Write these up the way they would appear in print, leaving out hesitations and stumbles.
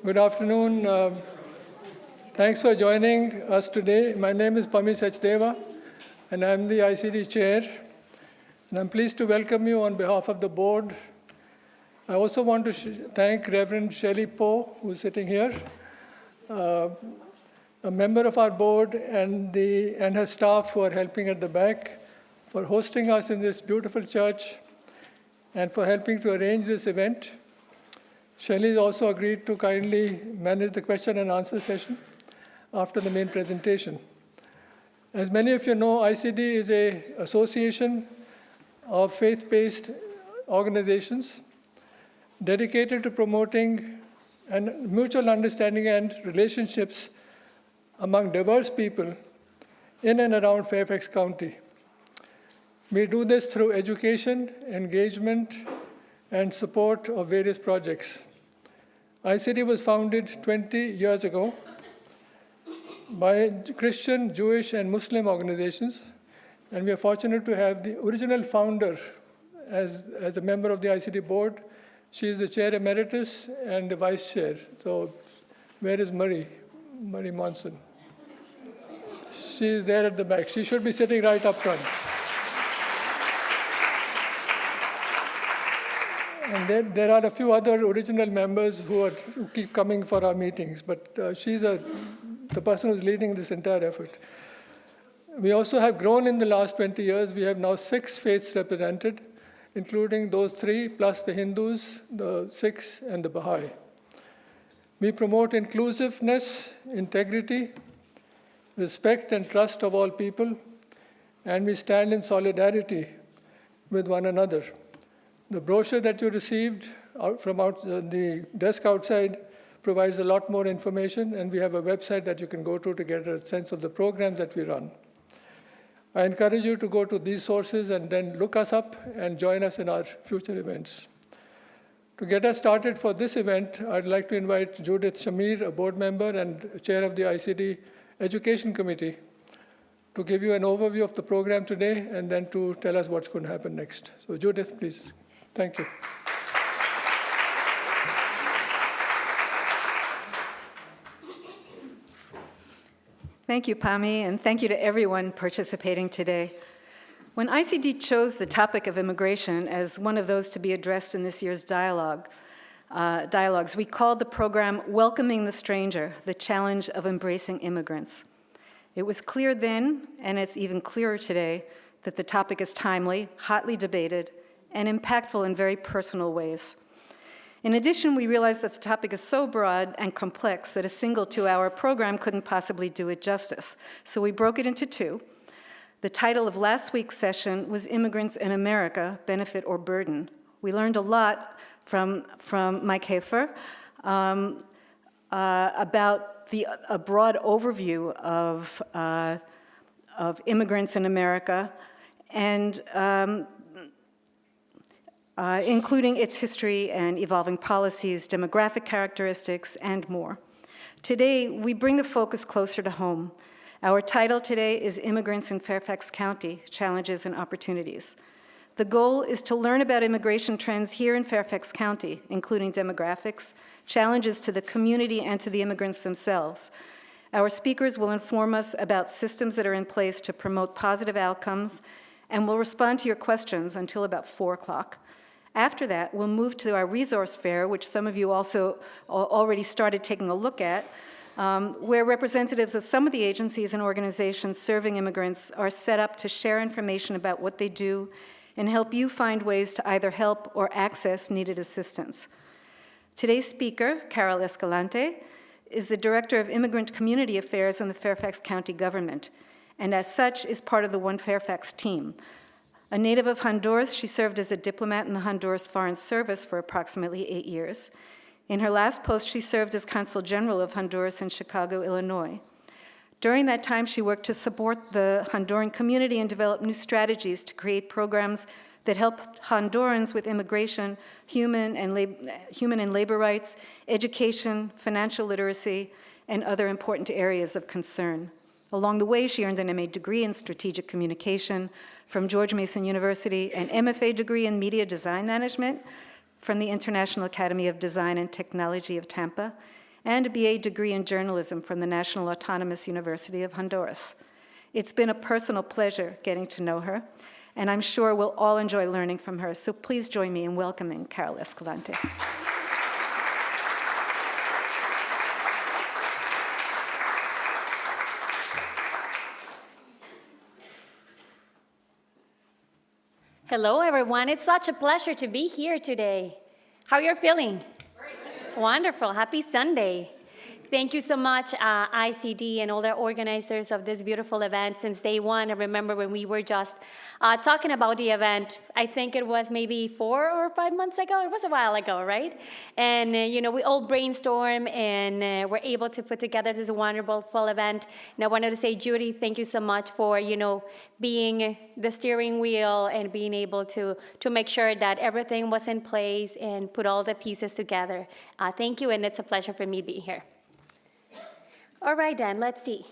Good afternoon. Thanks for joining us today. My name is Pami Sachdeva, and I'm the ICD chair. And I'm pleased to welcome you on behalf of the board. I also want to thank Reverend Shelley Poe, who's sitting here, a member of our board, and her staff who are helping at the back, for hosting us in this beautiful church and for helping to arrange this event. Shelley has also agreed to kindly manage the question and answer session after the main presentation. As many of you know, ICD is an association of faith-based organizations dedicated to promoting mutual understanding and relationships among diverse people in and around Fairfax County. We do this through education, engagement, and support of various projects. ICD was founded 20 years ago by Christian, Jewish, and Muslim organizations, and we are fortunate to have the original founder as a member of the ICD board. She is the chair emeritus and the vice chair. So where is Marie? Marie Monson. She is there at the back. She should be sitting right up front. And there are a few other original members who keep coming for our meetings, but she's the person who's leading this entire effort. We also have grown in the last 20 years. We have now 6 faiths represented, including those 3, plus the Hindus, the Sikhs, and the Baha'i. We promote inclusiveness, integrity, respect, and trust of all people, and we stand in solidarity with one another. The brochure that you received from the desk outside provides a lot more information, and we have a website that you can go to get a sense of the programs that we run. I encourage you to go to these sources and then look us up and join us in our future events. To get us started for this event, I'd like to invite Judith Shamir, a board member and chair of the ICD Education Committee, to give you an overview of the program today and then to tell us what's going to happen next. So Judith, please. Thank you. Thank you, Pami, and thank you to everyone participating today. When ICD chose the topic of immigration as one of those to be addressed in this year's dialogues, we called the program Welcoming the Stranger, the Challenge of Embracing Immigrants. It was clear then, and it's even clearer today, that the topic is timely, hotly debated, and impactful in very personal ways. In addition, we realized that the topic is so broad and complex that a single 2-hour program couldn't possibly do it justice. So we broke it into 2. The title of last week's session was Immigrants in America, Benefit or Burden. We learned a lot from Mike Hafer about a broad overview of immigrants in America, and including its history and evolving policies, demographic characteristics, and more. Today, we bring the focus closer to home. Our title today is Immigrants in Fairfax County, Challenges and Opportunities. The goal is to learn about immigration trends here in Fairfax County, including demographics, challenges to the community and to the immigrants themselves. Our speakers will inform us about systems that are in place to promote positive outcomes, and will respond to your questions until about 4 o'clock. After that, we'll move to our resource fair, which some of you also already started taking a look at, where representatives of some of the agencies and organizations serving immigrants are set up to share information about what they do and help you find ways to either help or access needed assistance. Today's speaker, Carol Escalante, is the Director of Immigrant Community Affairs in the Fairfax County government, and as such is part of the One Fairfax team. A native of Honduras, she served as a diplomat in the Honduras Foreign Service for approximately 8 years. In her last post, she served as Consul General of Honduras in Chicago, Illinois. During that time, she worked to support the Honduran community and develop new strategies to create programs that help Hondurans with immigration, human and labor rights, education, financial literacy, and other important areas of concern. Along the way, she earned an MA degree in strategic communication from George Mason University, an MFA degree in media design management from the International Academy of Design and Technology of Tampa, and a BA degree in journalism from the National Autonomous University of Honduras. It's been a personal pleasure getting to know her, and I'm sure we'll all enjoy learning from her. So please join me in welcoming Carol Escalante. Hello, everyone. It's such a pleasure to be here today. How are you feeling? Great. Wonderful. Happy Sunday. Thank you so much, ICD and all the organizers of this beautiful event since day one. I remember when we were just talking about the event, I think it was maybe 4 or 5 months ago. It was a while ago, right? And, we all brainstormed and were able to put together this wonderful full event. And I wanted to say, Judy, thank you so much for, being the steering wheel and being able to make sure that everything was in place and put all the pieces together. Thank you, and it's a pleasure for me to be here. All right, then, let's see.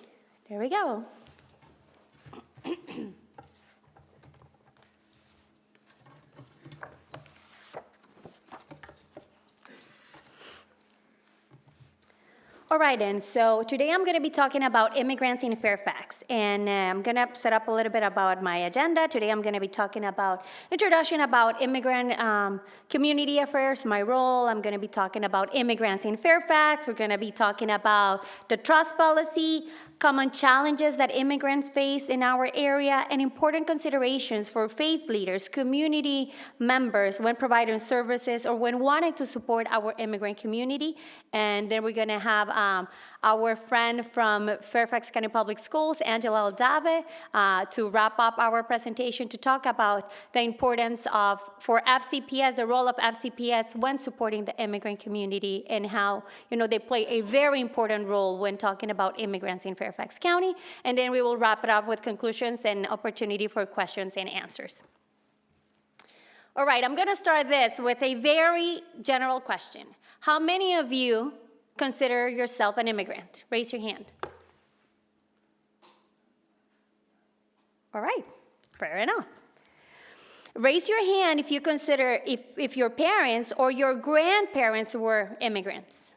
There we go. All right, then, so today I'm going to be talking about immigrants in Fairfax, and I'm going to set up a little bit about my agenda. Today I'm going to be talking about introduction about immigrant community affairs, my role. I'm going to be talking about immigrants in Fairfax. We're going to be talking about the trust policy, common challenges that immigrants face in our area, and important considerations for faith leaders, community members when providing services or when wanting to support our immigrant community. And then we're going to have our friend from Fairfax County Public Schools, Angela Aldave, to wrap up our presentation to talk about the importance for FCPS, the role of FCPS when supporting the immigrant community and how, they play a very important role when talking about immigrants in Fairfax County. And then we will wrap it up with conclusions and opportunity for questions and answers. All right, I'm going to start this with a very general question. How many of you consider yourself an immigrant? Raise your hand. All right, fair enough. Raise your hand if you consider if your parents or your grandparents were immigrants.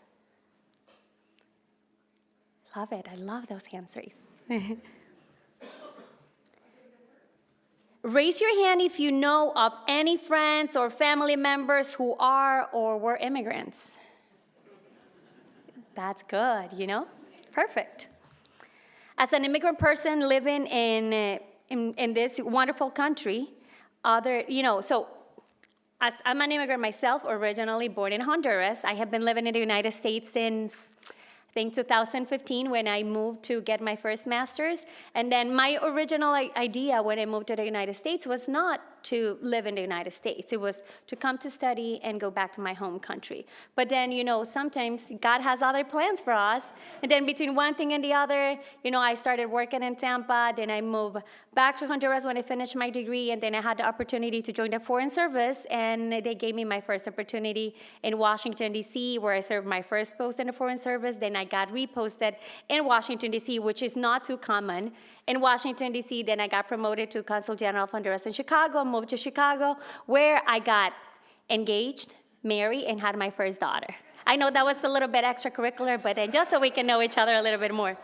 Love it, I love those hands raised. Raise your hand if you know of any friends or family members who are or were immigrants. That's good, Perfect. As an immigrant person living in this wonderful country, so as I'm an immigrant myself, originally born in Honduras. I have been living in the United States since, I think, 2015 when I moved to get my first master's. And then my original idea when I moved to the United States was not to live in the United States. It was to come to study and go back to my home country. But then, sometimes God has other plans for us. And then between one thing and the other, I started working in Tampa. Then I moved back to Honduras when I finished my degree. And then I had the opportunity to join the Foreign Service. And they gave me my first opportunity in Washington, D.C., where I served my first post in the Foreign Service. Then I got reposted in Washington, D.C., which is not too common. In Washington, D.C., then I got promoted to Consul General of Honduras in Chicago, moved to Chicago, where I got engaged, married, and had my first daughter. I know that was a little bit extracurricular, but just so we can know each other a little bit more.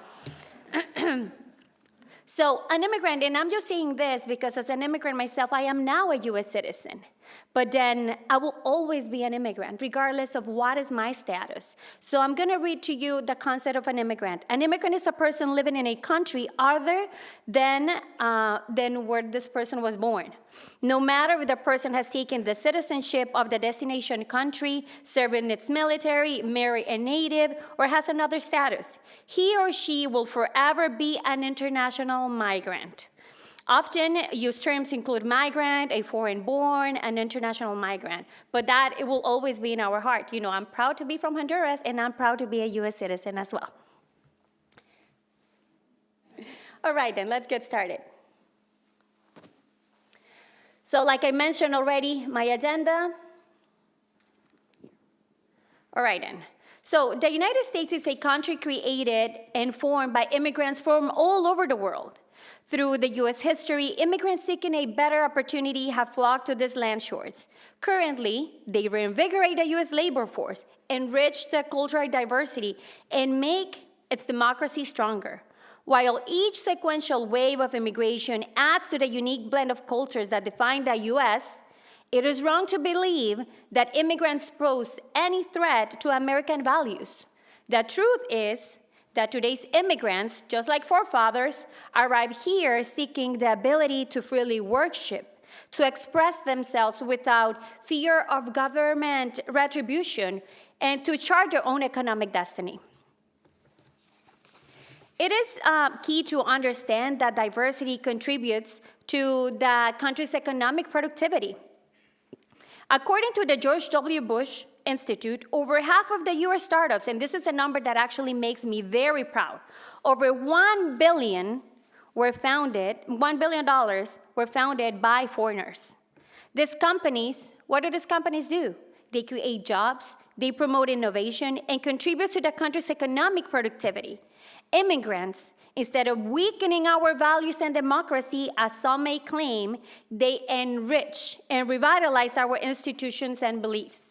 So an immigrant, and I'm just saying this because as an immigrant myself, I am now a U.S. citizen. But then I will always be an immigrant, regardless of what is my status. So I'm going to read to you the concept of an immigrant. An immigrant is a person living in a country other than where this person was born. No matter if the person has taken the citizenship of the destination country, served in its military, married a native, or has another status, he or she will forever be an international migrant. Often used terms include migrant, a foreign-born, an international migrant, but that it will always be in our heart. I'm proud to be from Honduras, and I'm proud to be a U.S. citizen as well. All right, then, let's get started. So like I mentioned already, my agenda. All right, then. So the United States is a country created and formed by immigrants from all over the world. Through the U.S. history, immigrants seeking a better opportunity have flocked to these land shores. Currently, they reinvigorate the U.S. labor force, enrich the cultural diversity, and make its democracy stronger. While each sequential wave of immigration adds to the unique blend of cultures that define the U.S., it is wrong to believe that immigrants pose any threat to American values. The truth is that today's immigrants, just like forefathers, arrive here seeking the ability to freely worship, to express themselves without fear of government retribution, and to chart their own economic destiny. It is key to understand that diversity contributes to the country's economic productivity. According to the George W. Bush Institute, over half of the U.S. startups, and this is a number that actually makes me very proud, over $1 billion were founded by foreigners. These companies, what do these companies do? They create jobs, they promote innovation, and contribute to the country's economic productivity. Immigrants, instead of weakening our values and democracy, as some may claim, they enrich and revitalize our institutions and beliefs.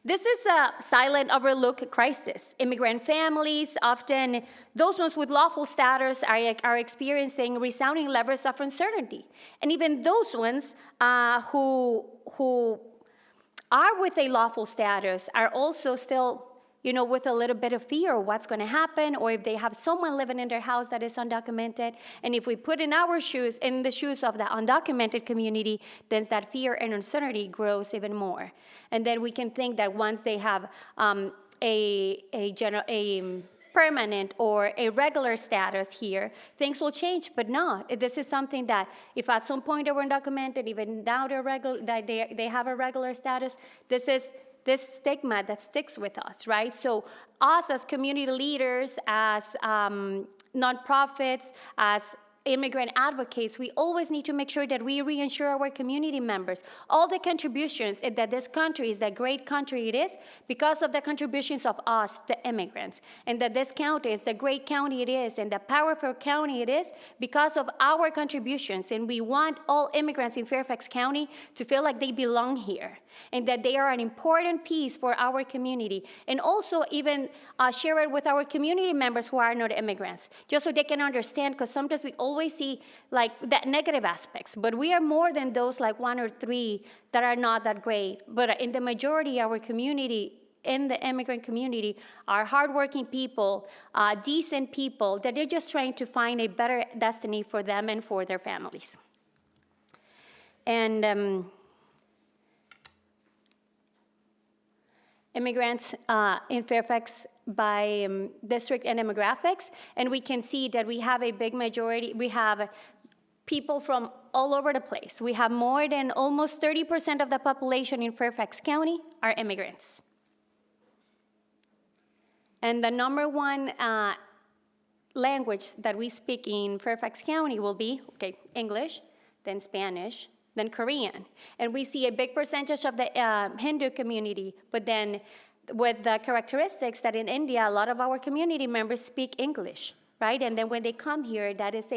This is a silent, overlooked crisis. Immigrant families, often those ones with lawful status, are experiencing resounding levels of uncertainty. And even those ones who are with a lawful status are also still, with a little bit of fear of what's going to happen, or if they have someone living in their house that is undocumented. And if we put in the shoes of the undocumented community, then that fear and uncertainty grows even more. And then we can think that once they have a permanent or a regular status here, things will change, but not. This is something that if at some point they were undocumented, even now they have a regular status, this is this stigma that sticks with us, right? So us as community leaders, as nonprofits, as immigrant advocates, we always need to make sure that we reinsure our community members all the contributions that this country is the great country it is because of the contributions of us, the immigrants, and that this county is the great county it is and the powerful county it is because of our contributions. And we want all immigrants in Fairfax County to feel like they belong here and that they are an important piece for our community, and also even share it with our community members who are not immigrants, just so they can understand, because sometimes we always see like that negative aspects, but we are more than those like 1 or 3 that are not that great. But in the majority, our community, in the immigrant community, are hardworking people, decent people, that they're just trying to find a better destiny for them and for their families. And immigrants in Fairfax by district and demographics, and we can see that we have a big majority. We have people from all over the place. We have more than almost 30% of the population in Fairfax County are immigrants. And the number one language that we speak in Fairfax County will be, English, then Spanish, then Korean. And we see a big percentage of the Hindu community, but then with the characteristics that in India, a lot of our community members speak English, right? And then when they come here, that is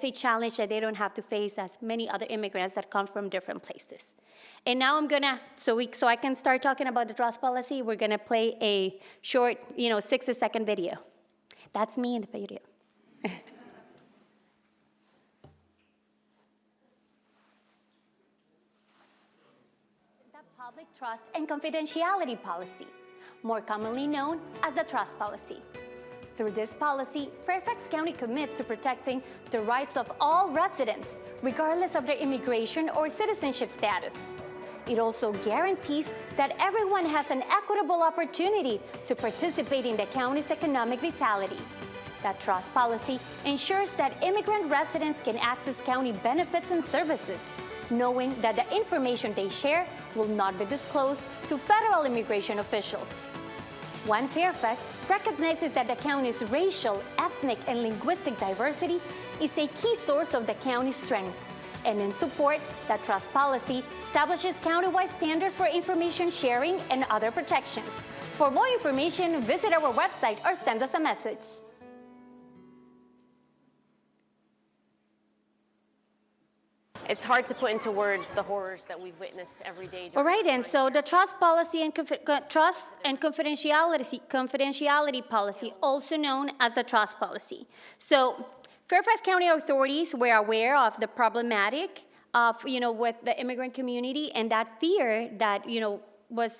a challenge that they don't have to face as many other immigrants that come from different places. And now I'm gonna, so I can start talking about the trust policy, we're gonna play a short, 60-second video. That's me in the video. Public trust and confidentiality policy, more commonly known as the trust policy. Through this policy, Fairfax County commits to protecting the rights of all residents, regardless of their immigration or citizenship status. It also guarantees that everyone has an equitable opportunity to participate in the county's economic vitality. The trust policy ensures that immigrant residents can access county benefits and services, knowing that the information they share will not be disclosed to federal immigration officials. One Fairfax recognizes that the county's racial, ethnic, and linguistic diversity is a key source of the county's strength. And in support, the trust policy establishes countywide standards for information sharing and other protections. For more information, visit our website or send us a message. it's hard to put into words the horrors that we've witnessed every day. All right, and so the trust policy and trust and confidentiality policy, also known as the trust policy. So Fairfax County authorities were aware of the problematic of, with the immigrant community and that fear that, was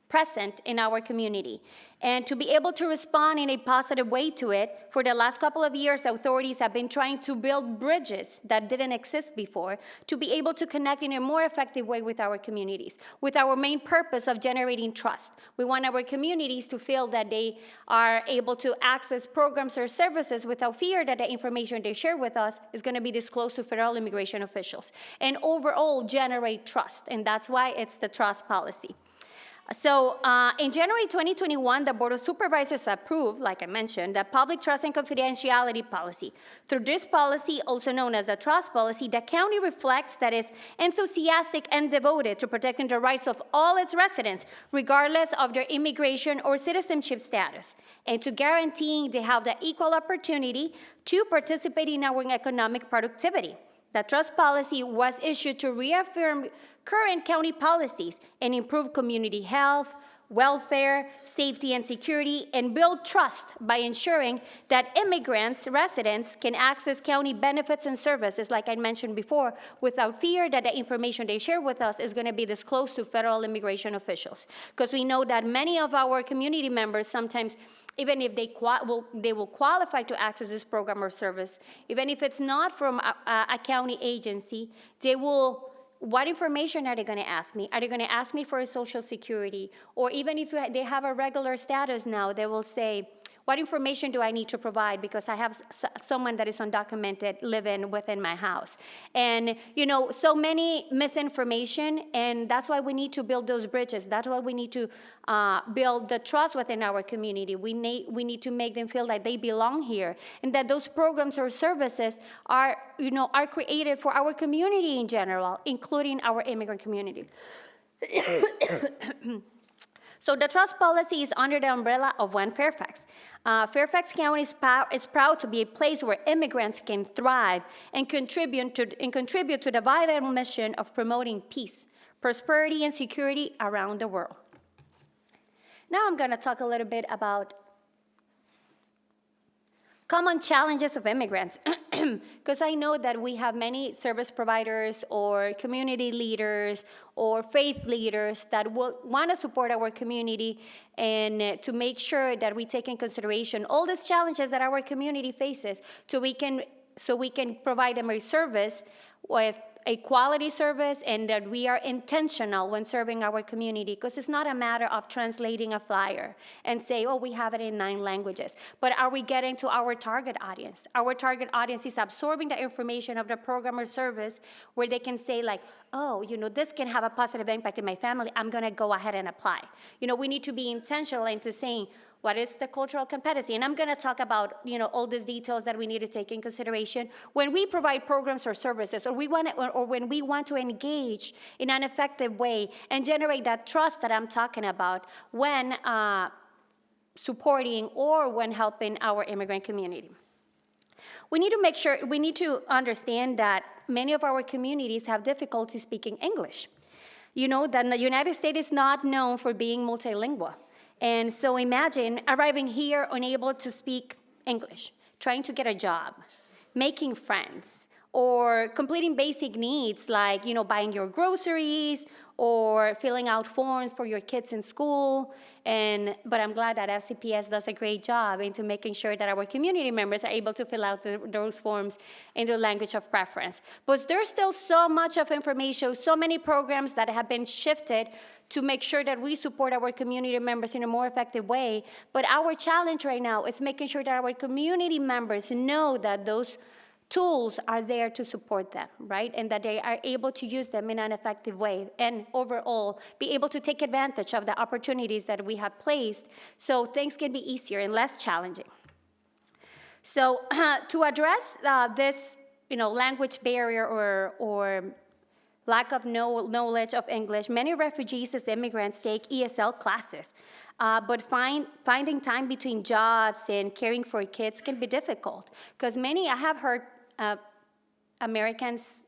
present in our community. And to be able to respond in a positive way to it, for the last couple of years, authorities have been trying to build bridges that didn't exist before to be able to connect in a more effective way with our communities, with our main purpose of generating trust. We want our communities to feel that they are able to access programs or services without fear that the information they share with us is going to be disclosed to federal immigration officials, and overall generate trust, and that's why it's the trust policy. So in January 2021, the Board of Supervisors approved, like I mentioned, the Public Trust and Confidentiality Policy. Through this policy, also known as the Trust Policy, the county reflects that it's enthusiastic and devoted to protecting the rights of all its residents, regardless of their immigration or citizenship status, and to guaranteeing they have the equal opportunity to participate in our economic productivity. The trust policy was issued to reaffirm current county policies and improve community health, welfare, safety, and security, and build trust by ensuring that immigrants, residents, can access county benefits and services, like I mentioned before, without fear that the information they share with us is going to be disclosed to federal immigration officials. Because we know that many of our community members sometimes, even if they will qualify to access this program or service, even if it's not from a county agency, they will. What information are they going to ask me? Are they going to ask me for a Social Security? Or even if they have a regular status now, they will say, what information do I need to provide because I have someone that is undocumented living within my house? And, so many misinformation, and that's why we need to build those bridges. That's why we need to build the trust within our community. We need to make them feel that they belong here and that those programs or services are created for our community in general, including our immigrant community. So the trust policy is under the umbrella of One Fairfax. Fairfax County is proud to be a place where immigrants can thrive and contribute to the vital mission of promoting peace, prosperity, and security around the world. Now I'm going to talk a little bit about common challenges of immigrants, because I know that we have many service providers or community leaders or faith leaders that will want to support our community and to make sure that we take in consideration all these challenges that our community faces so we can provide them a service with a quality service and that we are intentional when serving our community, because it's not a matter of translating a flyer and say, oh, we have it in 9 languages. But are we getting to our target audience? Our target audience is absorbing the information of the program or service where they can say like, oh, this can have a positive impact in my family. I'm going to go ahead and apply. We need to be intentional into saying, what is the cultural competency? And I'm going to talk about, all these details that we need to take in consideration when we provide programs or services, or when we want to engage in an effective way and generate that trust that I'm talking about when supporting or when helping our immigrant community. We need to understand that many of our communities have difficulty speaking English. That the United States is not known for being multilingual. And so imagine arriving here unable to speak English, trying to get a job, making friends, or completing basic needs like, buying your groceries or filling out forms for your kids in school. But I'm glad that FCPS does a great job into making sure that our community members are able to fill out those forms in their language of preference. But there's still so much of information, so many programs that have been shifted to make sure that we support our community members in a more effective way. But our challenge right now is making sure that our community members know that those tools are there to support them, right? And that they are able to use them in an effective way and overall be able to take advantage of the opportunities that we have placed so things can be easier and less challenging. So to address this, language barrier or lack of knowledge of English, many refugees as immigrants take ESL classes. But finding time between jobs and caring for kids can be difficult because I have heard Americans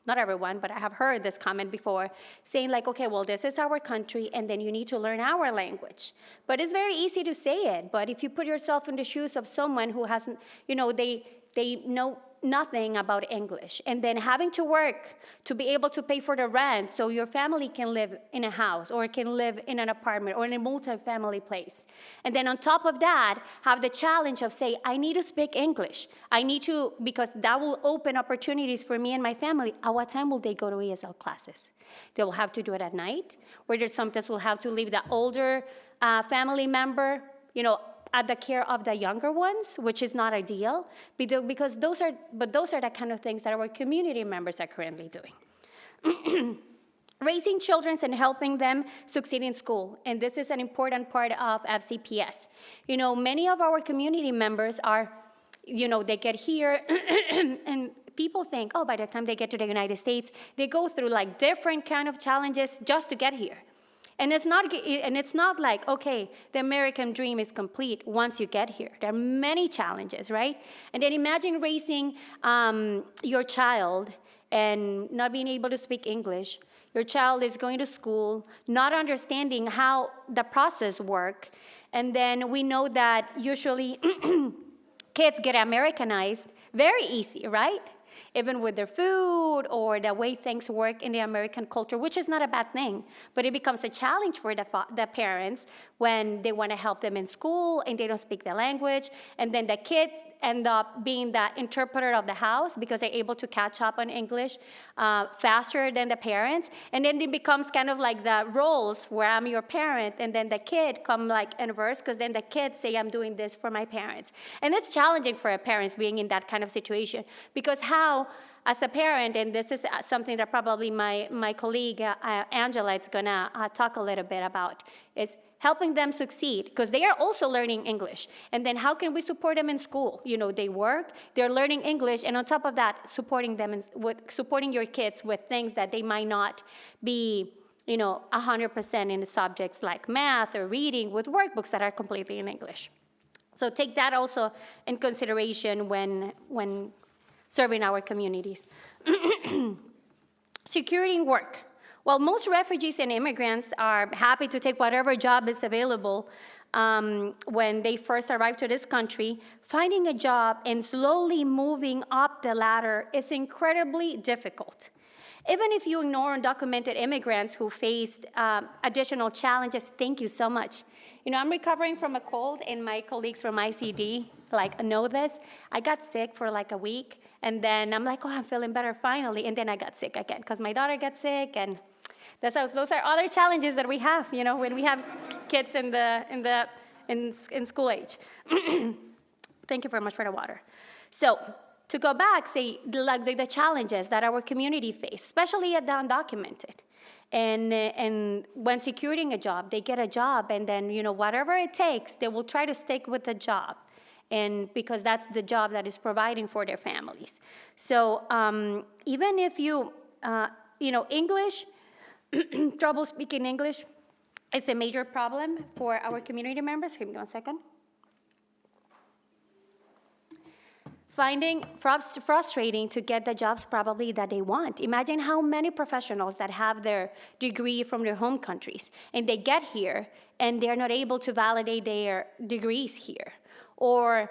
not everyone, but I have heard this comment before, saying like, okay, well, this is our country, and then you need to learn our language. But it's very easy to say it, but if you put yourself in the shoes of someone who hasn't, they know nothing about English, and then having to work to be able to pay for the rent so your family can live in a house or can live in an apartment or in a multi-family place. And then on top of that, have the challenge of say, I need to speak English. I need to, because that will open opportunities for me and my family. At what time will they go to ESL classes? They will have to do it at night, where there's sometimes will have to leave the older family member, at the care of the younger ones, which is not ideal, because those are the kind of things that our community members are currently doing. Raising children and helping them succeed in school, and this is an important part of FCPS. Many of our community members are, they get here, and people think, oh, by the time they get to the United States, they go through like different kind of challenges just to get here. And it's not like, okay, the American dream is complete once you get here. There are many challenges, right? And then imagine raising your child and not being able to speak English. Your child is going to school, not understanding how the process works. And then we know that usually kids get Americanized very easy, right? Even with their food or the way things work in the American culture, which is not a bad thing, but it becomes a challenge for the parents when they want to help them in school and they don't speak the language, and then the kids end up being the interpreter of the house because they're able to catch up on English faster than the parents, and then it becomes kind of like the roles where I'm your parent, and then the kid come like inverse, because then the kids say, I'm doing this for my parents. And it's challenging for parents being in that kind of situation, because how, as a parent, and this is something that probably my colleague Angela is gonna talk a little bit about, is helping them succeed, because they are also learning English. And then how can we support them in school? They work, they're learning English, and on top of that, supporting them supporting your kids with things that they might not be 100% in the subjects like math or reading, with workbooks that are completely in English. So take that also in consideration when serving our communities. Securing work. Well, most refugees and immigrants are happy to take whatever job is available when they first arrive to this country. Finding a job and slowly moving up the ladder is incredibly difficult. Even if you ignore undocumented immigrants who faced additional challenges, thank you so much. I'm recovering from a cold, and my colleagues from ICD know this. I got sick for like a week, and then I'm like, oh, I'm feeling better finally, and then I got sick again because my daughter got sick, and those are other challenges that we have, when we have kids in school age. Thank you very much for the water. So to go back, say the challenges that our community face, especially at the undocumented. And when securing a job, they get a job, and then whatever it takes, they will try to stick with the job, and because that's the job that is providing for their families. So even if English, trouble speaking English, it's a major problem for our community members. Give me 1 second. Finding frustrating to get the jobs probably that they want. Imagine how many professionals that have their degree from their home countries, and they get here and they're not able to validate their degrees here. Or,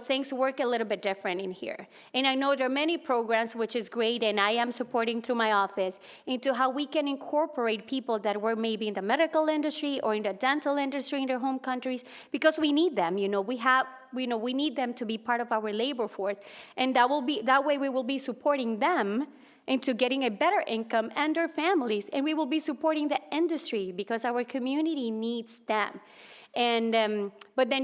things work a little bit different in here. And I know there are many programs, which is great, and I am supporting through my office, into how we can incorporate people that were maybe in the medical industry or in the dental industry in their home countries, because we need them. We need them to be part of our labor force, and that way we will be supporting them into getting a better income and their families, and we will be supporting the industry because our community needs them. And but then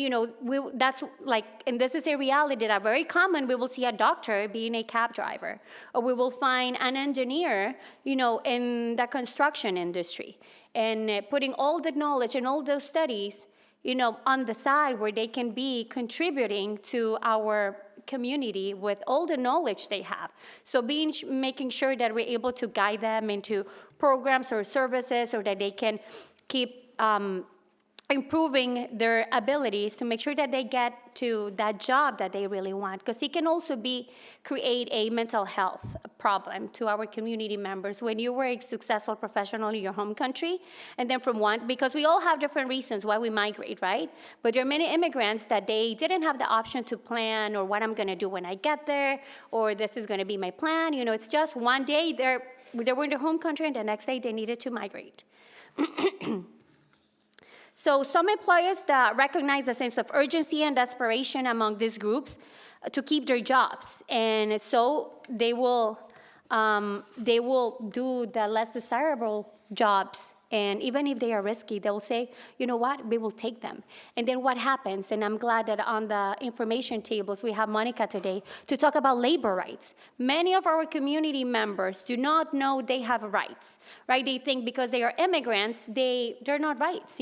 that's like, and this is a reality that very common. We will see a doctor being a cab driver, or we will find an engineer, in the construction industry, and putting all the knowledge and all those studies, on the side where they can be contributing to our community with all the knowledge they have. So making sure that we're able to guide them into programs or services, or that they can keep improving their abilities to make sure that they get to that job that they really want, because it can also create a mental health problem to our community members when you were a successful professional in your home country, and then because we all have different reasons why we migrate, right? But there are many immigrants that they didn't have the option to plan, or what I'm gonna do when I get there, or this is gonna be my plan. It's just one day they were in their home country, and the next day they needed to migrate. So some employers that recognize a sense of urgency and desperation among these groups to keep their jobs, and so they will do the less desirable jobs. And even if they are risky, they'll say, you know what, we will take them. And then what happens, and I'm glad that on the information tables we have Monica today to talk about labor rights. Many of our community members do not know they have rights, right? They think because they are immigrants, they're not rights,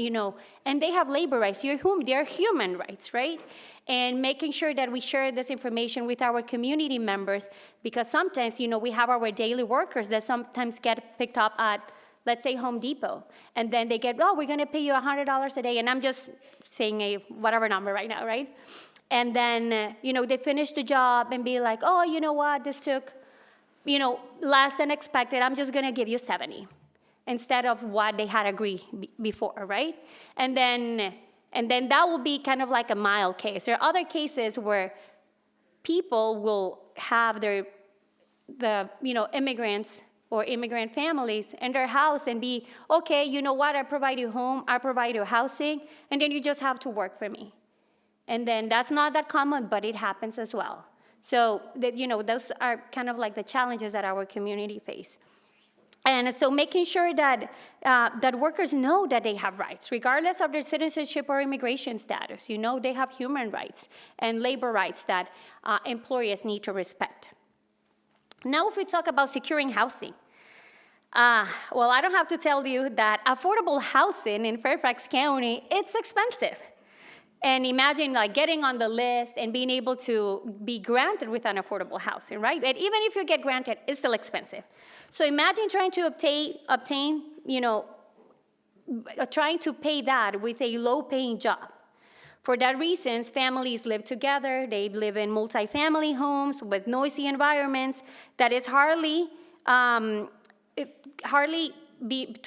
and they have labor rights. They're human rights, right? And making sure that we share this information with our community members, because sometimes, we have our daily workers that sometimes get picked up at, let's say, Home Depot, and then they get, we're gonna pay you $100 a day, and I'm just saying a whatever number right now, right? And then, they finish the job and be like, oh, you know what, this took, less than expected, I'm just gonna give you 70, instead of what they had agreed before, right? And then that will be kind of like a mild case. There are other cases where people will have the immigrants or immigrant families in their house and be, okay, you know what, I provide you home, I provide you housing, and then you just have to work for me. And then that's not that common, but it happens as well. So those are kind of like the challenges that our community face. And so making sure that workers know that they have rights, regardless of their citizenship or immigration status. They have human rights and labor rights that employers need to respect. Now, if we talk about securing housing, well, I don't have to tell you that affordable housing in Fairfax County, it's expensive. And imagine getting on the list and being able to be granted with an affordable housing, right? But even if you get granted, it's still expensive. So imagine trying to obtain, trying to pay that with a low-paying job. For that reason, families live together. They live in multifamily homes with noisy environments that is hardly to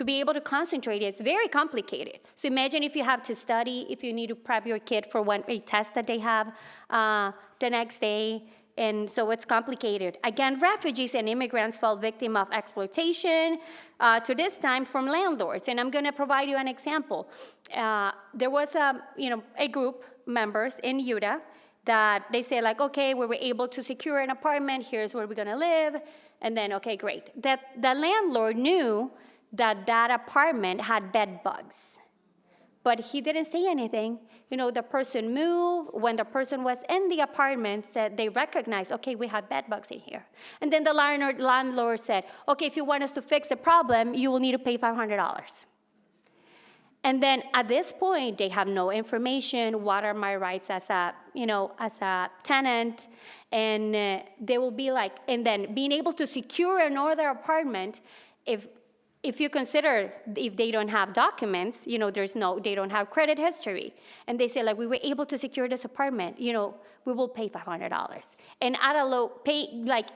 be able to concentrate. It's very complicated. So imagine if you have to study, if you need to prep your kid for a test that they have the next day. And so it's complicated. Again, refugees and immigrants fall victim of exploitation, to this time from landlords. And I'm going to provide you an example. There was a group members in Utah that they say okay, we were able to secure an apartment. Here's where we're going to live. And then, okay, great. The landlord knew that apartment had bed bugs. But he didn't say anything. The person moved. When the person was in the apartment, said they recognized, okay, we have bed bugs in here. And then the landlord said, okay, if you want us to fix the problem, you will need to pay $500. And then at this point, they have no information. What are my rights as a tenant? And they will be and then being able to secure another apartment, if you consider if they don't have documents, they don't have credit history, and they say we were able to secure this apartment, we will pay $500, and at a low pay,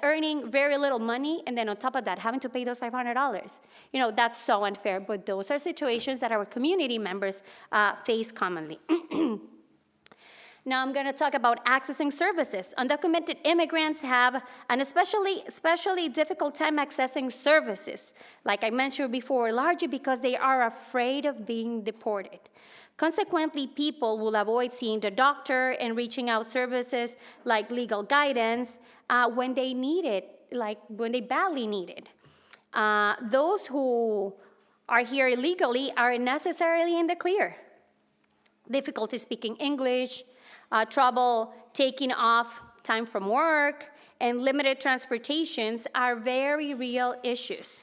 earning very little money, and then on top of that having to pay those $500, that's so unfair. But those are situations that our community members face commonly. Now I'm going to talk about accessing services. Undocumented immigrants have an especially difficult time accessing services, like I mentioned before, largely because they are afraid of being deported. Consequently, people will avoid seeing the doctor and reaching out services like legal guidance when they need it, when they badly need it. Those who are here illegally are necessarily in the clear. Difficulty speaking English, trouble taking off time from work, and limited transportations are very real issues.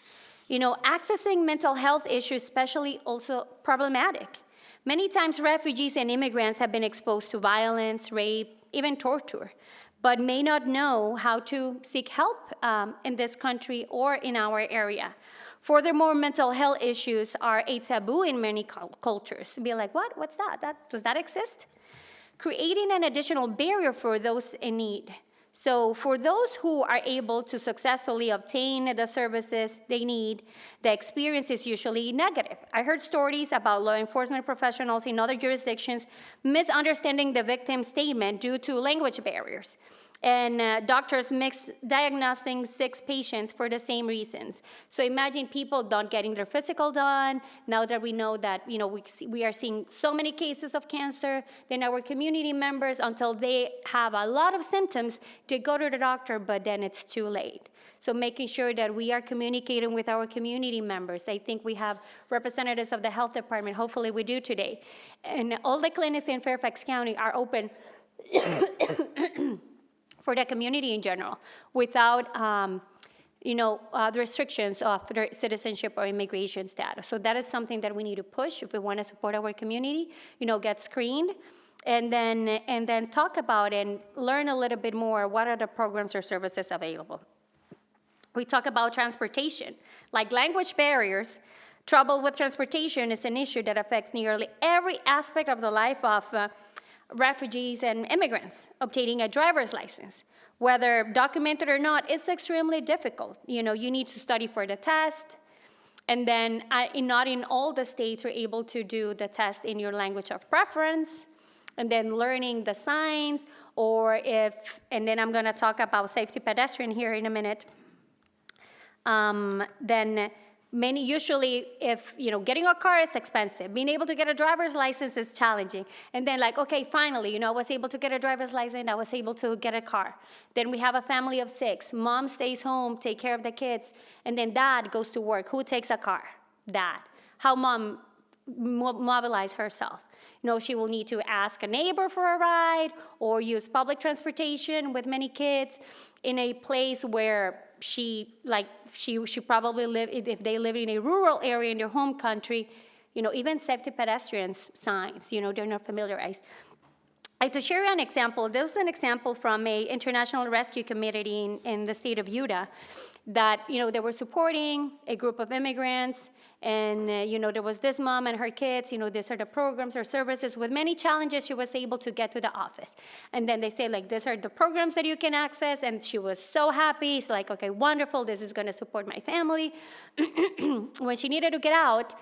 Accessing mental health issues especially also problematic. Many times refugees and immigrants have been exposed to violence, rape, even torture, but may not know how to seek help in this country or in our area. Furthermore, mental health issues are a taboo in many cultures. Be like, what? What's that? Does that exist? Creating an additional barrier for those in need. So for those who are able to successfully obtain the services they need, the experience is usually negative. I heard stories about law enforcement professionals in other jurisdictions misunderstanding the victim's statement due to language barriers. And doctors diagnosing 6 patients for the same reasons. So imagine people not getting their physical done. Now that we know that we are seeing so many cases of cancer, then our community members, until they have a lot of symptoms, they go to the doctor, but then it's too late. So making sure that we are communicating with our community members. I think we have representatives of the health department, hopefully we do today. And all the clinics in Fairfax County are open for the community in general, without the restrictions of their citizenship or immigration status. So that is something that we need to push if we want to support our community. Get screened, and then talk about and learn a little bit more what are the programs or services available. We talk about transportation, like language barriers. Trouble with transportation is an issue that affects nearly every aspect of the life of refugees and immigrants. Obtaining a driver's license, whether documented or not, is extremely difficult. You need to study for the test, and then not in all the states are able to do the test in your language of preference, and then learning the signs, and then I'm gonna talk about safety pedestrian here in a minute. Then usually if, getting a car is expensive, being able to get a driver's license is challenging. And then okay, finally, I was able to get a driver's license, I was able to get a car. Then we have a family of 6. Mom stays home, take care of the kids, and then dad goes to work. Who takes a car? Dad. How mom mobilize herself? She will need to ask a neighbor for a ride or use public transportation with many kids in a place where she probably live, if they live in a rural area in their home country, even safety pedestrians signs, they're not familiarized. I have to share an example. There was an example from a international rescue community in the state of Utah that, they were supporting a group of immigrants, and, there was this mom and her kids, these are the programs or services. With many challenges, she was able to get to the office. And then they say, these are the programs that you can access, and she was so happy. It's like, okay, wonderful, this is gonna support my family. When she needed to get out,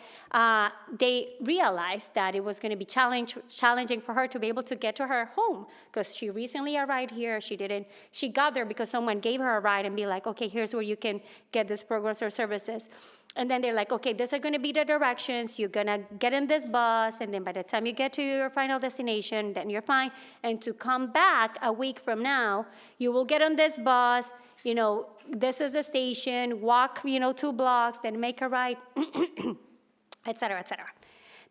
they realized that it was gonna be challenging for her to be able to get to her home, because she recently arrived here. She got there because someone gave her a ride and be like, okay, here's where you can get these programs or services. And then they're like, okay, these are going to be the directions. You're going to get in this bus, and then by the time you get to your final destination, then you're fine. And to come back a week from now, you will get on this bus. This is the station. Walk, 2 blocks, then make a right, et cetera, et cetera.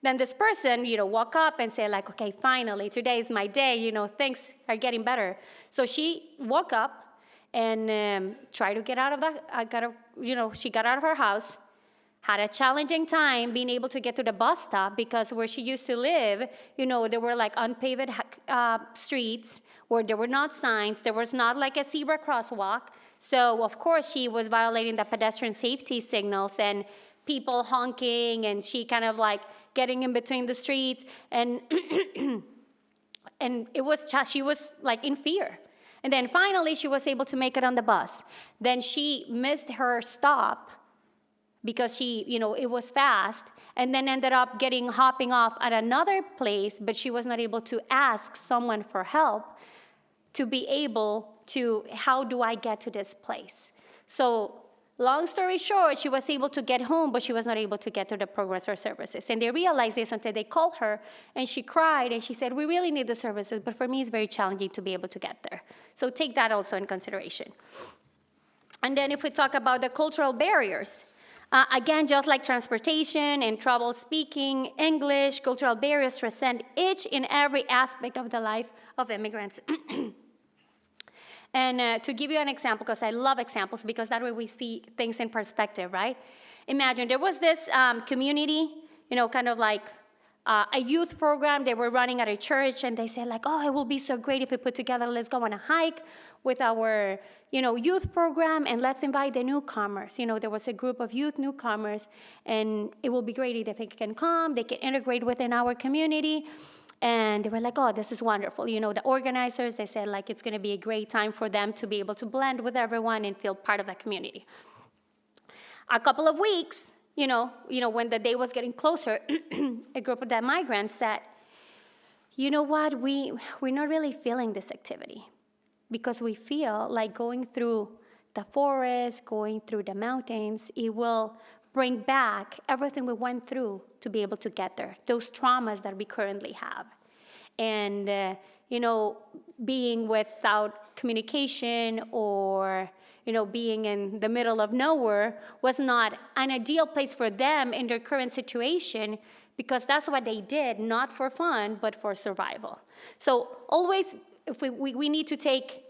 Then this person, woke up and say okay, finally, today is my day. Things are getting better. So she woke up and tried to get out of she got out of her house. Had a challenging time being able to get to the bus stop because where she used to live, there were unpaved streets where there were not signs. There was not a zebra crosswalk. So, of course, she was violating the pedestrian safety signals and people honking, and she kind of getting in between the streets. And and she was in fear. And then finally, she was able to make it on the bus. Then she missed her stop because it was fast, and then ended up hopping off at another place, but she was not able to ask someone for help to be able to, how do I get to this place? So long story short, she was able to get home, but she was not able to get to the programs or services. And they realized this until they called her, and she cried, and she said, we really need the services, but for me, it's very challenging to be able to get there. So take that also in consideration. And then if we talk about the cultural barriers, again, just like transportation and trouble speaking English, cultural barriers present each and every aspect of the life of immigrants. And to give you an example, because I love examples, because that way we see things in perspective, right? Imagine there was this community, kind of a youth program they were running at a church, and they said oh, it will be so great if we put together, let's go on a hike with our, youth program, and let's invite the newcomers. There was a group of youth newcomers, and it will be great if they can come, they can integrate within our community. And they were like, oh, this is wonderful. The organizers, they said, like, it's going to be a great time for them to be able to blend with everyone and feel part of the community. A couple of weeks, when the day was getting closer, a group of the migrants said, you know what, we're not really feeling this activity because we feel like going through the forest, going through the mountains, it will bring back everything we went through to be able to get there, those traumas that we currently have. And, being without communication or, being in the middle of nowhere was not an ideal place for them in their current situation because that's what they did, not for fun, but for survival. So always, if we need to take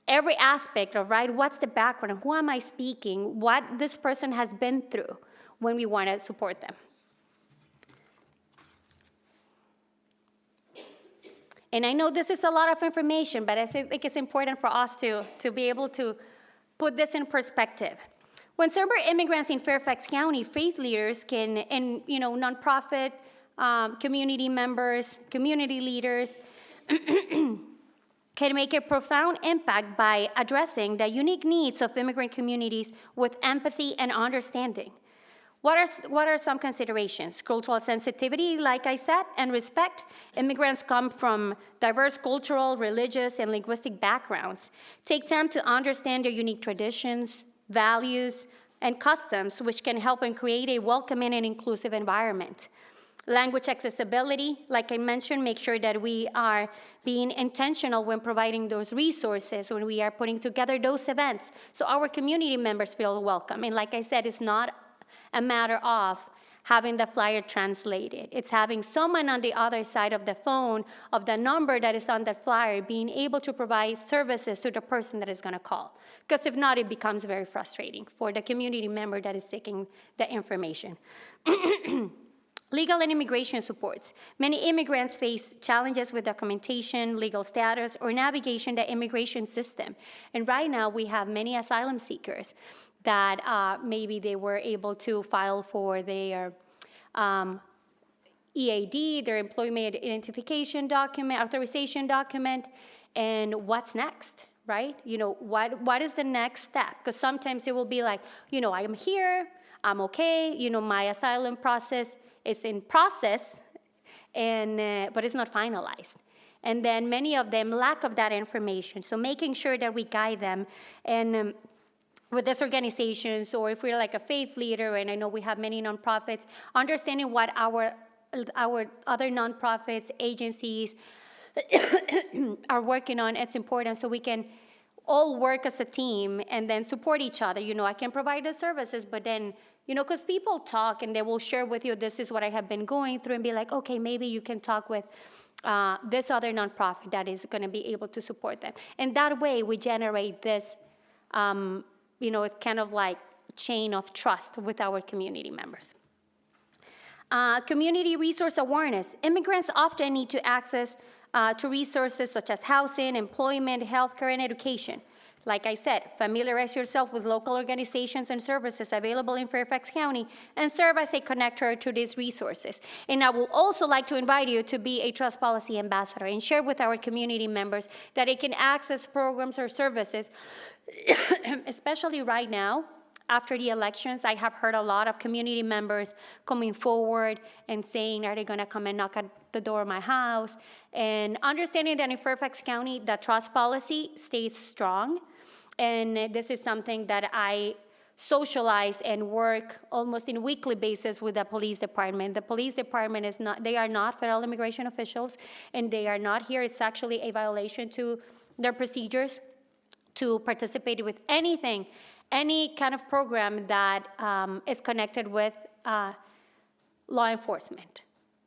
every aspect of, right, what's the background, who am I speaking, what this person has been through when we want to support them. And I know this is a lot of information, but I think it's important for us to be able to put this in perspective. When celebrate immigrants in Fairfax County, faith leaders can, and nonprofit community members, community leaders, can make a profound impact by addressing the unique needs of immigrant communities with empathy and understanding. What are some considerations? Cultural sensitivity, like I said, and respect. Immigrants come from diverse cultural, religious, and linguistic backgrounds. Take time to understand their unique traditions, values, and customs, which can help and create a welcoming and inclusive environment. Language accessibility, like I mentioned, make sure that we are being intentional when providing those resources, when we are putting together those events, so our community members feel welcome. And like I said, it's not a matter of having the flyer translated. It's having someone on the other side of the phone, of the number that is on the flyer, being able to provide services to the person that is going to call. Because if not, it becomes very frustrating for the community member that is seeking the information. Legal and immigration supports. Many immigrants face challenges with documentation, legal status, or navigation the immigration system. And right now, we have many asylum seekers that maybe they were able to file for their EAD, their employment identification document, authorization document, and what's next, right? What is the next step? Because sometimes it will be like, I'm here, I'm okay, my asylum process is in process, and but it's not finalized. And then many of them lack of that information. So making sure that we guide them, and with these organizations, or if we're like a faith leader, and I know we have many nonprofits, understanding what our other nonprofits, agencies are working on, it's important so we can all work as a team and then support each other. I can provide the services, but then, because people talk and they will share with you, this is what I have been going through, and be like, okay, maybe you can talk with this other nonprofit that is going to be able to support them. And that way we generate this, it's kind of like chain of trust with our community members. Community resource awareness. Immigrants often need to access to resources such as housing, employment, healthcare, and education. Like I said, familiarize yourself with local organizations and services available in Fairfax County and serve as a connector to these resources. And I would also like to invite you to be a trust policy ambassador and share with our community members that they can access programs or services, especially right now. After the elections, I have heard a lot of community members coming forward and saying, are they going to come and knock at the door of my house? And understanding that in Fairfax County, the trust policy stays strong. And this is something that I socialize and work almost in a weekly basis with the police department. The police department is not, they are not federal immigration officials, and they are not here. It's actually a violation to their procedures to participate with anything, any kind of program that is connected with law enforcement.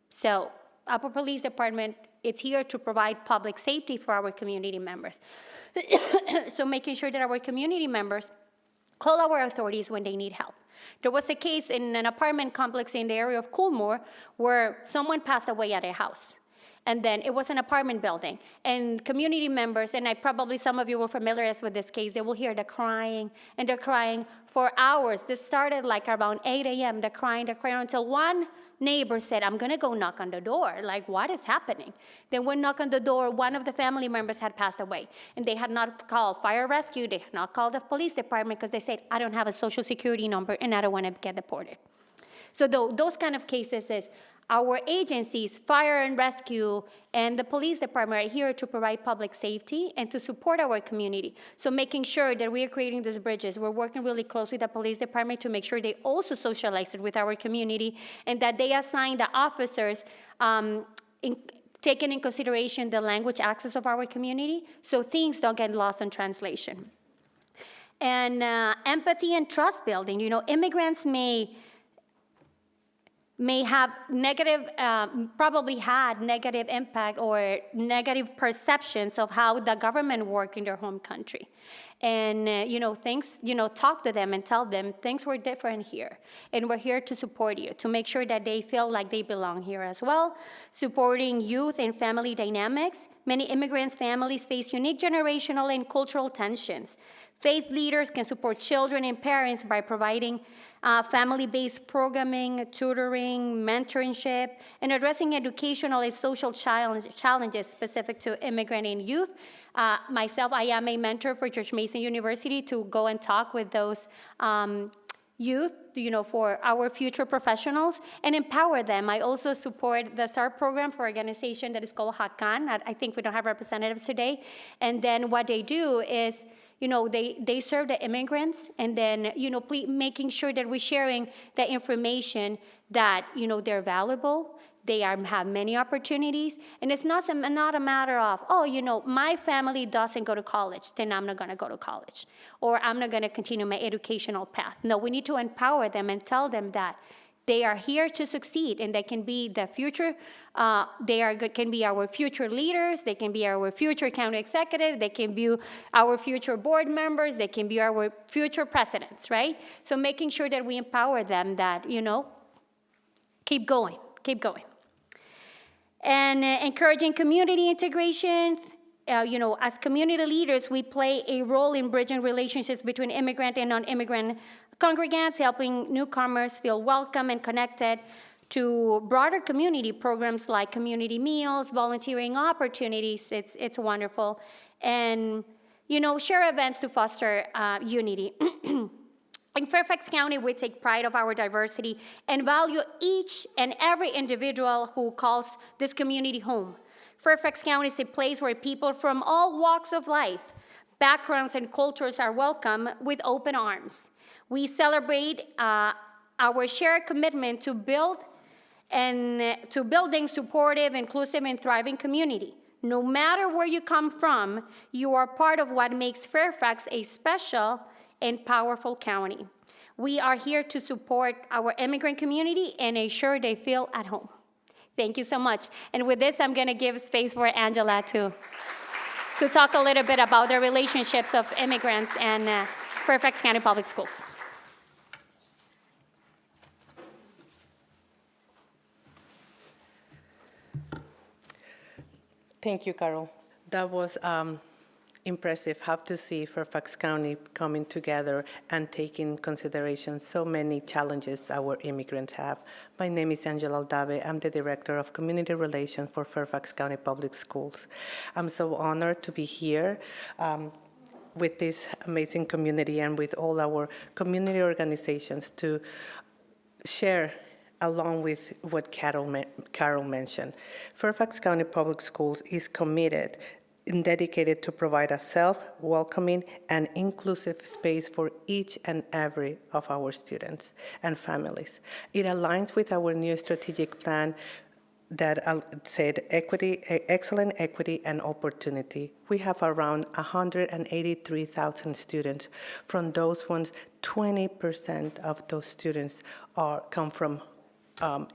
So Upper Police Department, it's here to provide public safety for our community members. So making sure that our community members call our authorities when they need help. There was a case in an apartment complex in the area of Coolmore where someone passed away at a house. And then it was an apartment building. And community members, and some of you were familiar with this case, they will hear the crying, and they're crying for hours. This started like around 8 a.m., they're crying until one neighbor said, I'm gonna go knock on the door. Like, what is happening? They went knock on the door, one of the family members had passed away, and they had not called fire rescue, they had not called the police department because they said, I don't have a social security number and I don't wanna get deported. So those kind of cases is our agencies, fire and rescue, and the police department are here to provide public safety and to support our community. So making sure that we are creating these bridges, we're working really close with the police department to make sure they also socialize it with our community and that they assign the officers taking in consideration the language access of our community so things don't get lost in translation. And empathy and trust building. You know, immigrants may have negative, probably had negative impact or negative perceptions of how the government worked in their home country. And, talk to them and tell them things were different here. And we're here to support you, to make sure that they feel like they belong here as well. Supporting youth and family dynamics. Many immigrants' families face unique generational and cultural tensions. Faith leaders can support children and parents by providing family-based programming, tutoring, mentorship, and addressing educational and social challenges specific to immigrant and youth. Myself, I am a mentor for George Mason University to go and talk with those youth, for our future professionals and empower them. I also support the START program for an organization that is called Hakan. I think we don't have representatives today. And then what they do is, they serve the immigrants, and then, making sure that we're sharing the information that, they're valuable, they have many opportunities, and it's not a matter of, my family doesn't go to college, then I'm not gonna go to college, or I'm not gonna continue my educational path. No, we need to empower them and tell them that they are here to succeed, and they can be the future. Can be our future leaders. They can be our future county executive. They can be our future board members. They can be our future presidents, right? So making sure that we empower them that, keep going. And encouraging community integration. As community leaders, we play a role in bridging relationships between immigrant and non-immigrant congregants, helping newcomers feel welcome and connected to broader community programs like community meals, volunteering opportunities. It's wonderful. And, share events to foster unity. In Fairfax County, we take pride of our diversity and value each and every individual who calls this community home. Fairfax County is a place where people from all walks of life, backgrounds, and cultures are welcome with open arms. We celebrate our shared commitment to building supportive, inclusive, and thriving community. No matter where you come from, you are part of what makes Fairfax a special and powerful county. We are here to support our immigrant community and ensure they feel at home. Thank you so much. And with this, I'm gonna give space for Angela to talk a little bit about the relationships of immigrants and Fairfax County Public Schools. Thank you, Carol. That was impressive. Have to see Fairfax County coming together and taking consideration so many challenges our immigrants have. My name is Angela Aldave. I'm the Director of Community Relations for Fairfax County Public Schools. I'm so honored to be here with this amazing community and with all our community organizations to share along with what Carol mentioned. Fairfax County Public Schools is committed and dedicated to provide a welcoming and inclusive space for each and every of our students and families. It aligns with our new strategic plan that said excellent equity and opportunity. We have around 183,000 students. From those ones, 20% of those students come from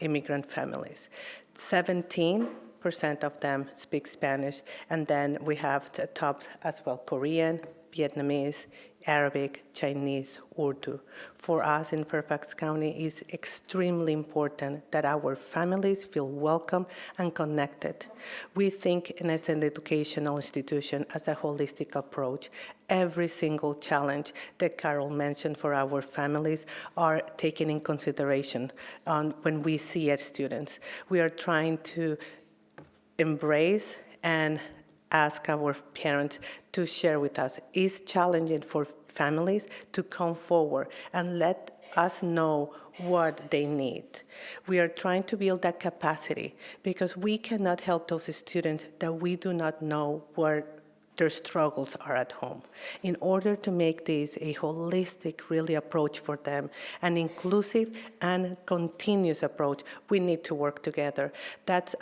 immigrant families. 17% of them speak Spanish, and then we have the top as well, Korean, Vietnamese, Arabic, Chinese, Urdu. For us in Fairfax County, it's extremely important that our families feel welcome and connected. We think as an educational institution as a holistic approach. Every single challenge that Carol mentioned for our families are taken in consideration when we see as students. We are trying to embrace and ask our parents to share with us. It's challenging for families to come forward and let us know what they need. We are trying to build that capacity because we cannot help those students that we do not know where their struggles are at home. In order to make this a holistic, really, approach for them, an inclusive and continuous approach, we need to work together. That's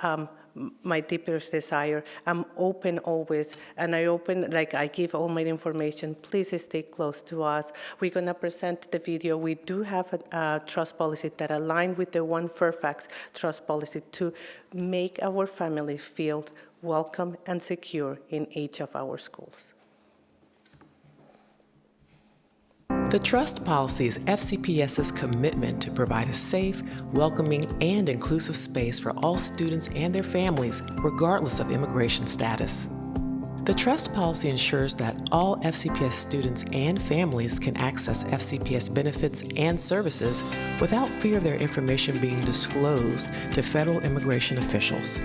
my deepest desire. I'm open always, and I give all my information. Please stay close to us. We're gonna present the video. We do have a trust policy that aligns with the One Fairfax trust policy to make our family feel welcome and secure in each of our schools. The trust policy is FCPS's commitment to provide a safe, welcoming, and inclusive space for all students and their families, regardless of immigration status. The trust policy ensures that all FCPS students and families can access FCPS benefits and services without fear of their information being disclosed to federal immigration officials.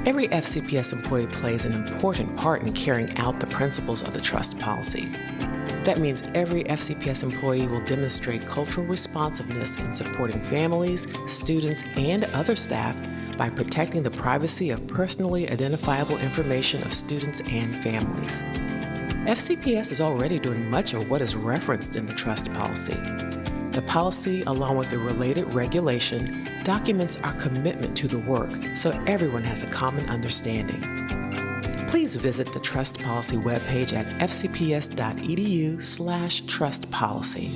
Every FCPS employee plays an important part in carrying out the principles of the trust policy. That means every FCPS employee will demonstrate cultural responsiveness in supporting families, students, and other staff by protecting the privacy of personally identifiable information of students and families. FCPS is already doing much of what is referenced in the trust policy. The policy, along with the related regulation, documents our commitment to the work so everyone has a common understanding. Please visit the Trust Policy webpage at fcps.edu/trustpolicy.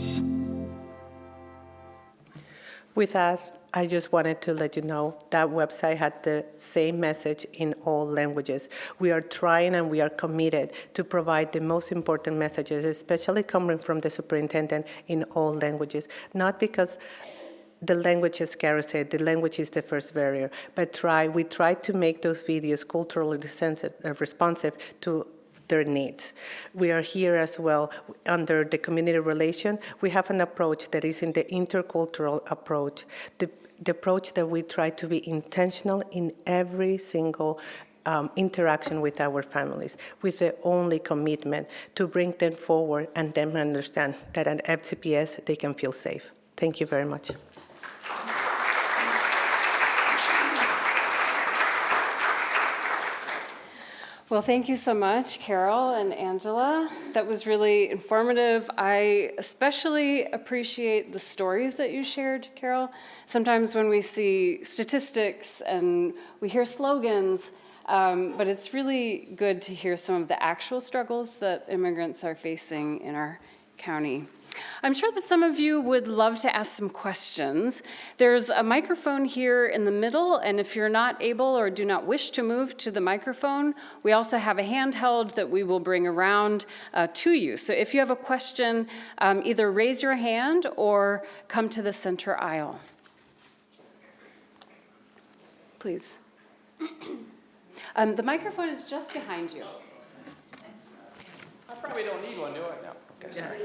With that, I just wanted to let you know that website had the same message in all languages. We are trying and we are committed to provide the most important messages, especially coming from the superintendent, in all languages. Not because the language, as Carol said, the language is the first barrier, but we try to make those videos culturally responsive to their needs. We are here as well under the community relation. We have an approach that is in the intercultural approach, the approach that we try to be intentional in every single interaction with our families, with the only commitment to bring them forward and them understand that at FCPS they can feel safe. Thank you very much. Well, thank you so much, Carol and Angela. That was really informative. I especially appreciate the stories that you shared, Carol. Sometimes when we see statistics and we hear slogans, but it's really good to hear some of the actual struggles that immigrants are facing in our county. I'm sure that some of you would love to ask some questions. There's a microphone here in the middle, and if you're not able or do not wish to move to the microphone, we also have a handheld that we will bring around to you. So if you have a question, either raise your hand or come to the center aisle. Please. The microphone is just behind you. I probably don't need one, do I? No. Okay, sorry.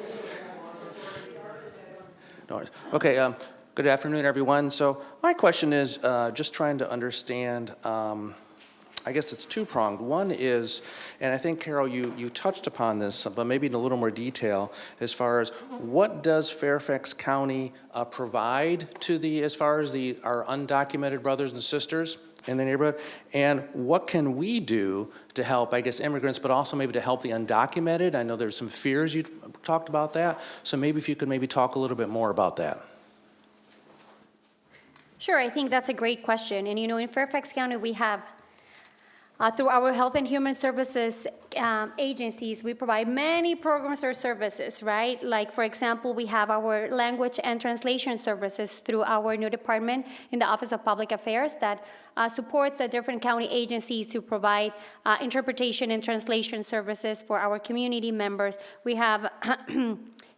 No worries. Okay, good afternoon, everyone. So my question is just trying to understand, I guess it's two-pronged. One is, and I think, Carol, you touched upon this, but maybe in a little more detail, as far as what does Fairfax County provide to as far as our undocumented brothers and sisters in the neighborhood, and what can we do to help, I guess, immigrants, but also maybe to help the undocumented? I know there's some fears, you talked about that, so maybe if you could maybe talk a little bit more about that. Sure, I think that's a great question. And you know, in Fairfax County, we have Through our Health and Human Services agencies, we provide many programs or services, right? Like, for example, we have our language and translation services through our new department in the Office of Public Affairs that supports the different county agencies to provide interpretation and translation services for our community members. We have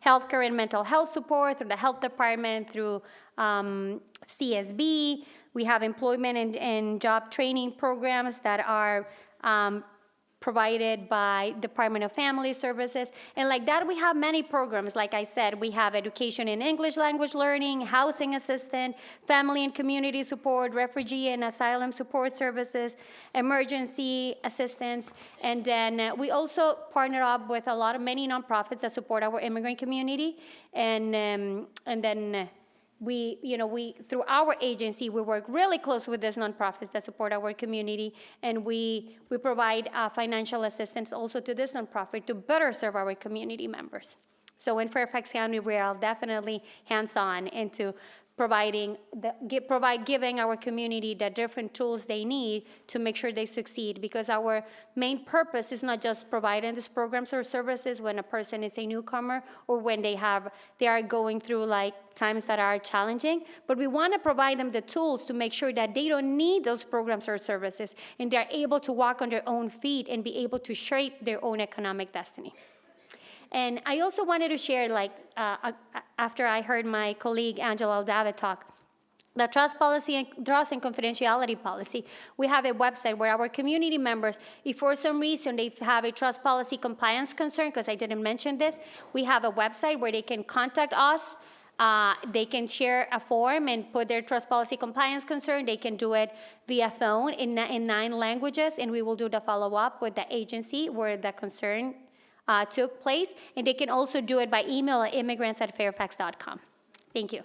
healthcare and mental health support through the health department, through CSB. We have employment and job training programs that are provided by Department of Family Services. And like that, we have many programs. Like I said, we have education in English language learning, housing assistance, family and community support, refugee and asylum support services, emergency assistance. And then we also partner up with many nonprofits that support our immigrant community. And then we, through our agency, we work really close with these nonprofits that support our community, and we provide financial assistance also to this nonprofit to better serve our community members. So in Fairfax County, we are definitely hands-on into giving our community the different tools they need to make sure they succeed, because our main purpose is not just providing these programs or services when a person is a newcomer or when they are going through like times that are challenging, but we want to provide them the tools to make sure that they don't need those programs or services and they're able to walk on their own feet and be able to shape their own economic destiny. And I also wanted to share, after I heard my colleague Angela David talk, the trust policy and trust and confidentiality policy. We have a website where our community members, if for some reason they have a trust policy compliance concern, because I didn't mention this, we have a website where they can contact us. They can share a form and put their trust policy compliance concern. They can do it via phone in 9 languages, and we will do the follow-up with the agency where the concern took place, and they can also do it by email at immigrants@fairfax.com. Thank you.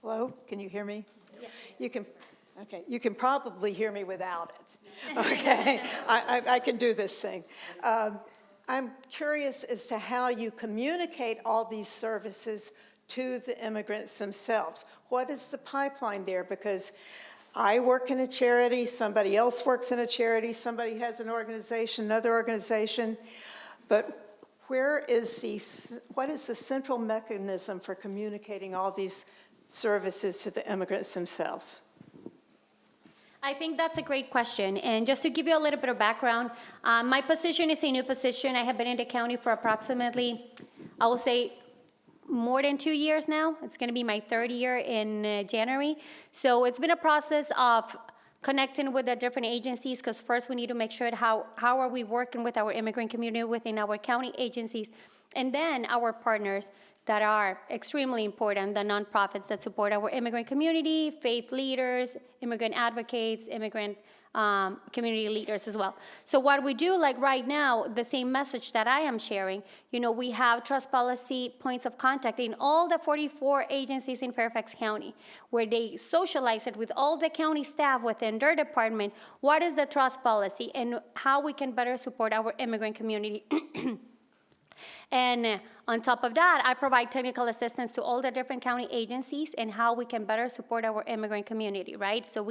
Hello, can you hear me? Yes. You can probably hear me without it. Okay, I can do this thing. I'm curious as to how you communicate all these services to the immigrants themselves. What is the pipeline there? Because I work in a charity, somebody else works in a charity, somebody has an organization, another organization, but what is the central mechanism for communicating all these services to the immigrants themselves? I think that's a great question. And just to give you a little bit of background, my position is a new position. I have been in the county for approximately, I will say, more than 2 years now. It's going to be my 3rd year in January. So it's been a process of connecting with the different agencies, because first we need to make sure how are we working with our immigrant community within our county agencies, and then our partners that are extremely important, the nonprofits that support our immigrant community, faith leaders, immigrant advocates, immigrant community leaders as well. So what we do, like right now, the same message that I am sharing, we have trust policy points of contact in all the 44 agencies in Fairfax County, where they socialize it with all the county staff within their department. What is the trust policy and how we can better support our immigrant community? And on top of that, I provide technical assistance to all the different county agencies and how we can better support our immigrant community, right? So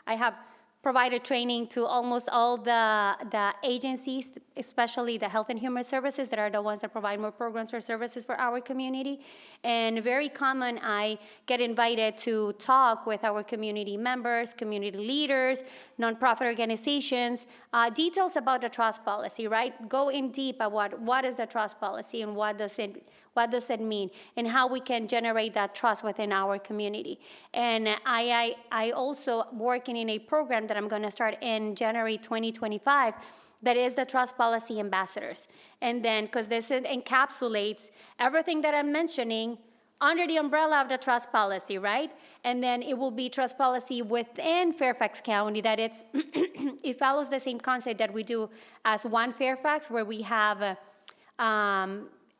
I have provided training to almost all the agencies, especially the Health and Human Services that are the ones that provide more programs or services for our community. And very common, I get invited to talk with our community members, community leaders, nonprofit organizations, details about the trust policy, right? Go in deep about what is the trust policy and what does it mean, and how we can generate that trust within our community. And I also working in a program that I'm going to start in January 2025 that is the Trust Policy Ambassadors. And then, because this encapsulates everything that I'm mentioning under the umbrella of the trust policy, right? And then it will be trust policy within Fairfax County that it follows the same concept that we do as One Fairfax, where we have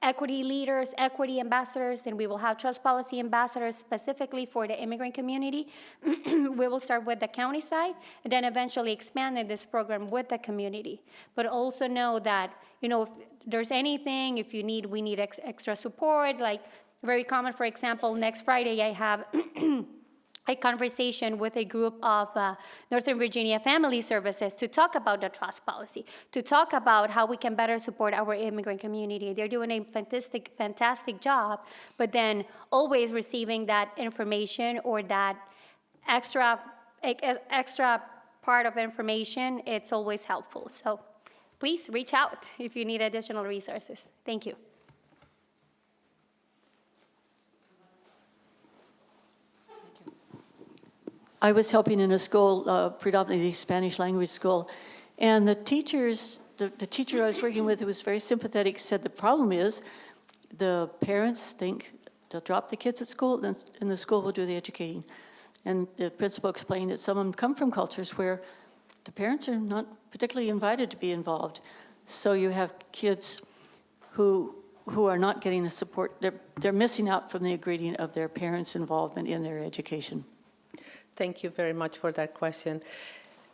equity leaders, equity ambassadors, and we will have trust policy ambassadors specifically for the immigrant community. We will start with the county side and then eventually expand this program with the community. But also know that, if there's anything, we need extra support, like very common, for example, next Friday I have a conversation with a group of Northern Virginia Family Services to talk about the trust policy, to talk about how we can better support our immigrant community. They're doing a fantastic job, but then always receiving that information or that extra part of information, it's always helpful. So please reach out if you need additional resources. Thank you. I was helping in a school, predominantly Spanish language school, and the teacher I was working with, who was very sympathetic, said the problem is the parents think they'll drop the kids at school and the school will do the educating. And the principal explained that some of them come from cultures where the parents are not particularly invited to be involved. So you have kids who are not getting the support. They're missing out from the ingredient of their parents' involvement in their education. Thank you very much for that question.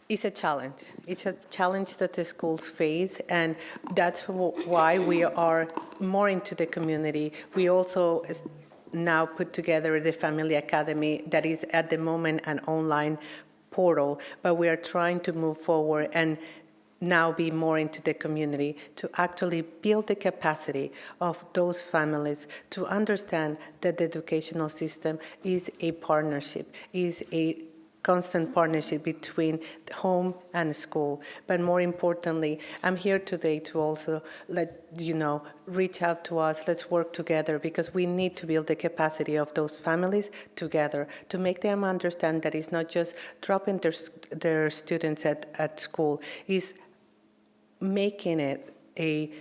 It's a challenge. It's a challenge that the schools face, and that's why we are more into the community. We also now put together the Family Academy that is at the moment an online portal, but we are trying to move forward and now be more into the community to actually build the capacity of those families to understand that the educational system is a partnership, is a constant partnership between home and school. But more importantly, I'm here today to also let you know, reach out to us, let's work together, because we need to build the capacity of those families together to make them understand that it's not just dropping their students at school, it's making it a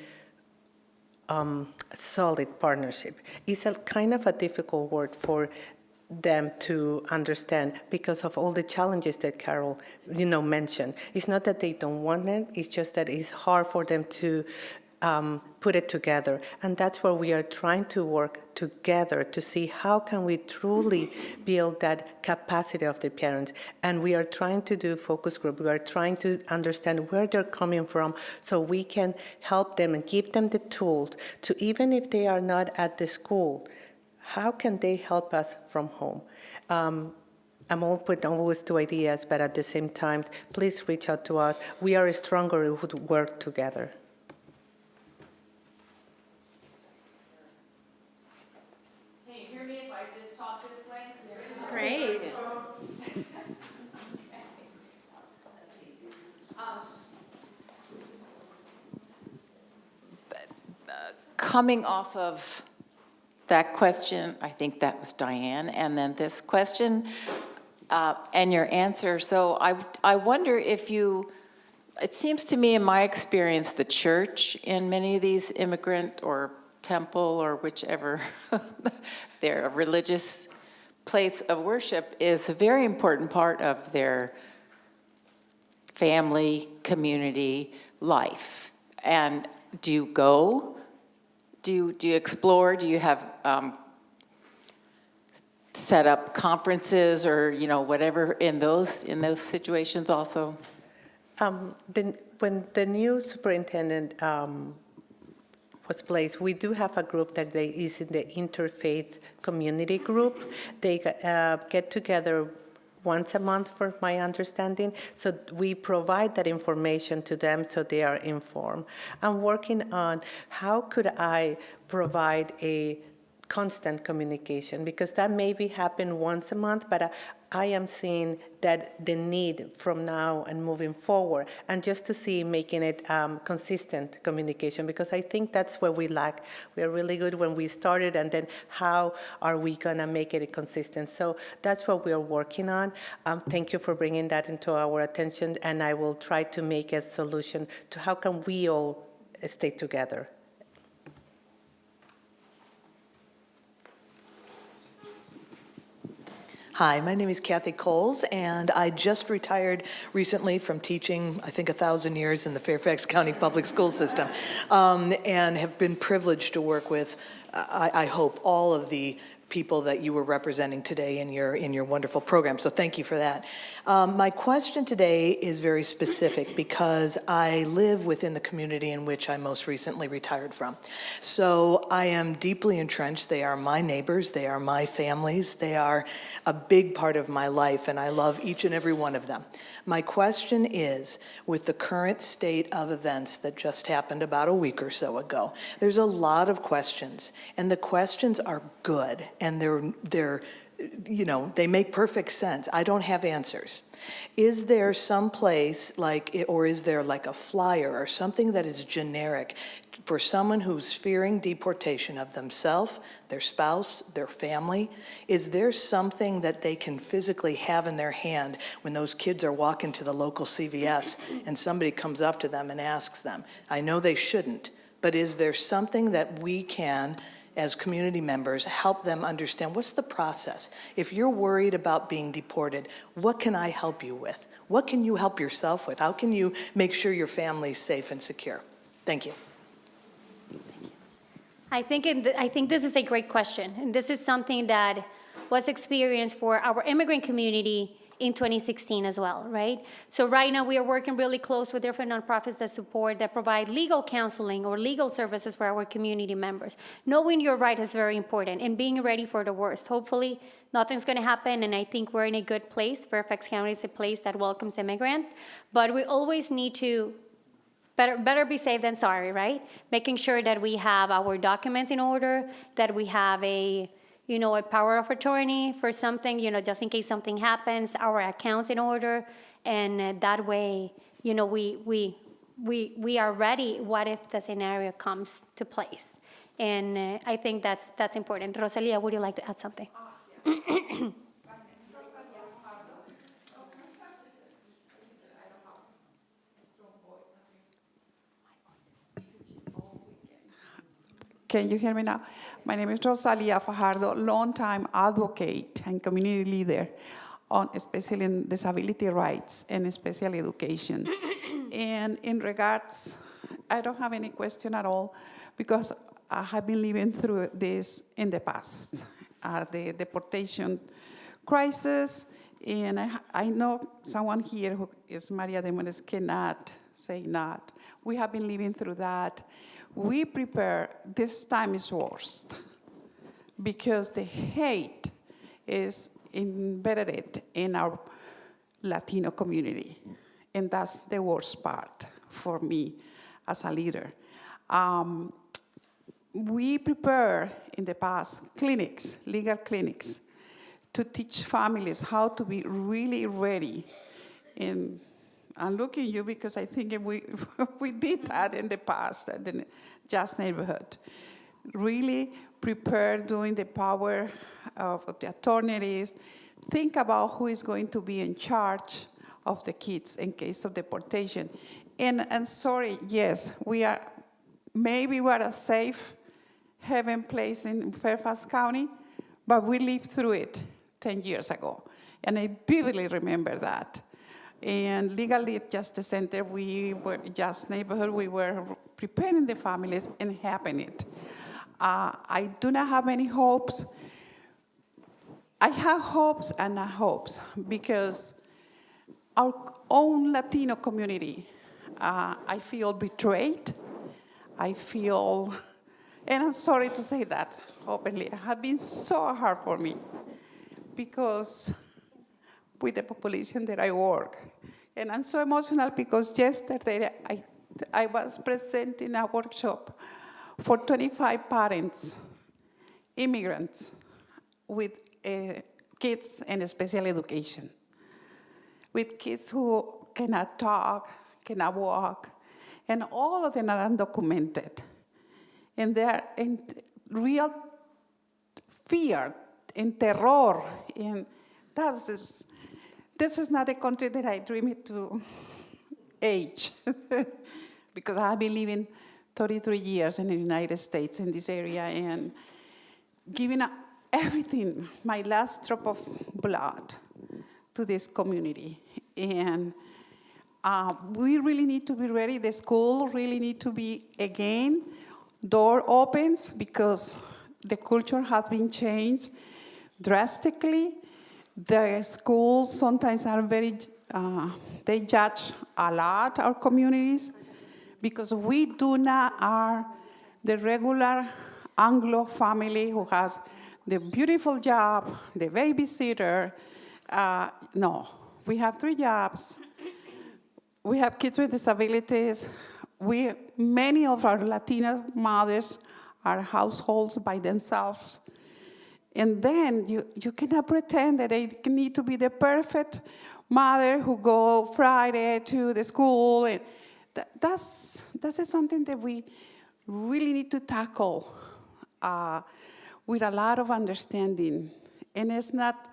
solid partnership. It's a kind of a difficult word for them to understand because of all the challenges that Carol, mentioned. It's not that they don't want it, it's just that it's hard for them to put it together. And that's where we are trying to work together to see how can we truly build that capacity of the parents. And we are trying to do focus group. We are trying to understand where they're coming from so we can help them and give them the tools to, even if they are not at the school, how can they help us from home? I'm open always to ideas, but at the same time, please reach out to us. We are stronger if we work together. Great. Coming off of that question, I think that was Diane, and then this question and your answer. So I wonder if it seems to me in my experience, the church in many of these immigrant or temple or whichever their religious place of worship is a very important part of their family, community, life. And do you go? Do you explore? Do you have set up conferences or whatever in those situations also? When the new superintendent was placed, we do have a group that is in the interfaith community group. They get together once a month, for my understanding. So we provide that information to them so they are informed. I'm working on how could I provide a constant communication, because that maybe happen once a month, but I am seeing that the need from now and moving forward, and just to see making it consistent communication, because I think that's where we lack. We are really good when we started, and then how are we gonna make it consistent? So that's what we are working on. Thank you for bringing that into our attention, and I will try to make a solution to how can we all stay together. Hi, my name is Kathy Coles, and I just retired recently from teaching, I think, 1,000 years in the Fairfax County Public School System, and have been privileged to work with, I hope, all of the people that you were representing today in your wonderful program. So thank you for that. My question today is very specific because I live within the community in which I most recently retired from. So I am deeply entrenched. They are my neighbors. They are my families. They are a big part of my life, and I love each and every one of them. My question is, with the current state of events that just happened about a week or so ago, there's a lot of questions, and the questions are good, and they're you know, they make perfect sense. I don't have answers. Is there some place or is there like a flyer or something that is generic for someone who's fearing deportation of themselves, their spouse, their family? Is there something that they can physically have in their hand when those kids are walking to the local CVS and somebody comes up to them and asks them? I know they shouldn't, but is there something that we can, as community members, help them understand what's the process? If you're worried about being deported, what can I help you with? What can you help yourself with? How can you make sure your family's safe and secure? Thank you. I think this is a great question, and this is something that was experienced for our immigrant community in 2016 as well, right? So right now we are working really close with different nonprofits that provide legal counseling or legal services for our community members. Knowing your right is very important, and being ready for the worst. Hopefully nothing's gonna happen, and I think we're in a good place. Fairfax County is a place that welcomes immigrants, but we always need to better be safe than sorry, right? Making sure that we have our documents in order, that we have a power of attorney for something, just in case something happens, our accounts in order, and that way, we are ready. What if the scenario comes to place? And I think that's important. Rosalia, would you like to add something? Can you hear me now? My name is Rosalia Fajardo, longtime advocate and community leader, especially in disability rights and special education. And in regards, I don't have any question at all because I have been living through this in the past, the deportation crisis. And I know someone here who is Maria de Mones cannot say not. We have been living through that. We prepare, this time is worst because the hate is embedded in our Latino community. And that's the worst part for me as a leader. We prepare in the past clinics, legal clinics, to teach families how to be really ready. And I'm looking at you because I think we did that in the past at the Just Neighborhood. Really prepare doing the power of the attorneys. Think about who is going to be in charge of the kids in case of deportation. And sorry, yes, maybe we're a safe haven place in Fairfax County, but we lived through it 10 years ago. And I vividly remember that. And Legal Aid Justice Center, we were Just Neighborhood, we were preparing the families and helping it. I do not have any hopes. I have hopes and not hopes because our own Latino community, I feel betrayed. I feel, and I'm sorry to say that openly, it has been so hard for me because with the population that I work. And I'm so emotional because yesterday I was presenting a workshop for 25 parents, immigrants with kids in special education, with kids who cannot talk, cannot walk, and all of them are undocumented. And they're in real fear and terror. And this is not a country that I dreamed to age because I have been living 33 years in the United States in this area and giving up everything, my last drop of blood to this community. And we really need to be ready. The school really need to be, again, door opens because the culture has been changed drastically. The schools sometimes are they judge a lot our communities because we do not are the regular Anglo family who has the beautiful job, the babysitter. No, we have 3 jobs. We have kids with disabilities. Many of our Latina mothers are households by themselves. And then you cannot pretend that they need to be the perfect mother who go Friday to the school. And that's something that we really need to tackle with a lot of understanding. And it's not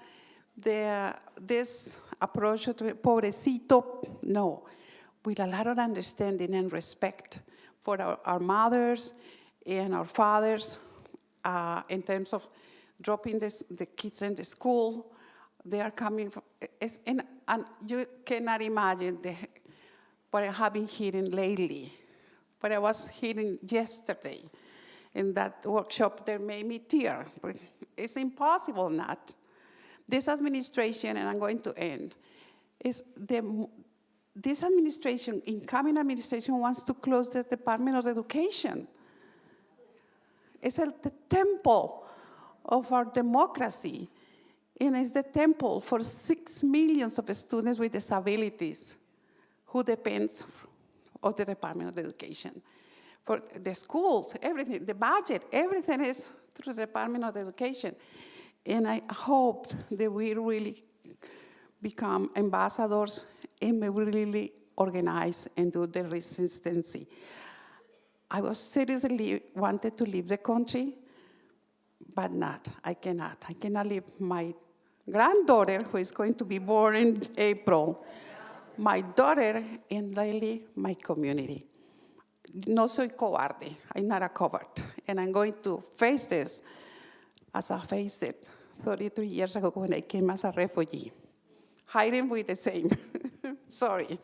this approach to pobrecito, no, with a lot of understanding and respect for our mothers and our fathers in terms of dropping the kids in the school. They are coming from, and you cannot imagine what I have been hearing lately, what I was hearing yesterday in that workshop that made me tear. It's impossible not. This administration, and I'm going to end, this administration, incoming administration, wants to close the Department of Education. It's the temple of our democracy, and it's the temple for 6 million of students with disabilities who depends on the Department of Education. For the schools, everything, the budget, everything is through the Department of Education. And I hope that we really become ambassadors and we really organize and do the resistance. I was seriously wanted to leave the country, but not. I cannot. I cannot leave my granddaughter, who is going to be born in April, my daughter, and lately my community. No soy cobarde. I'm not a coward. And I'm going to face this as I faced it 33 years ago when I came as a refugee. Hiding with the same. Sorry. Thank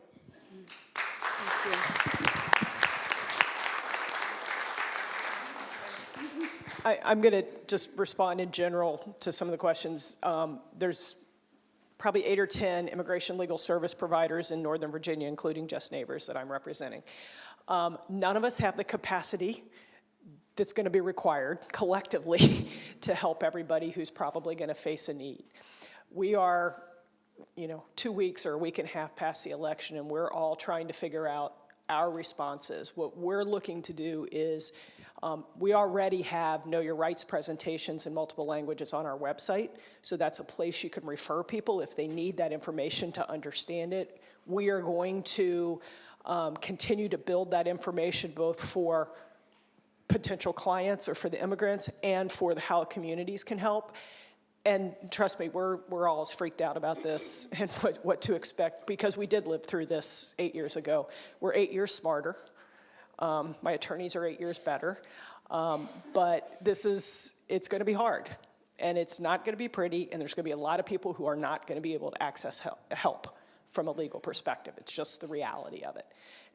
you. I'm going to just respond in general to some of the questions. There's probably 8 or 10 immigration legal service providers in Northern Virginia, including Just Neighbors that I'm representing. None of us have the capacity that's going to be required collectively to help everybody who's probably going to face a need. We are, 2 weeks or a week and a half past the election, and we're all trying to figure out our responses. What we're looking to do is, we already have Know Your Rights presentations in multiple languages on our website, so that's a place you can refer people if they need that information to understand it. We are going to continue to build that information both for potential clients or for the immigrants and for how communities can help. And trust me, we're all as freaked out about this and what to expect because we did live through this 8 years ago. We're 8 years smarter. My attorneys are 8 years better. But it's going to be hard. And it's not going to be pretty. And there's going to be a lot of people who are not going to be able to access help from a legal perspective. It's just the reality of it.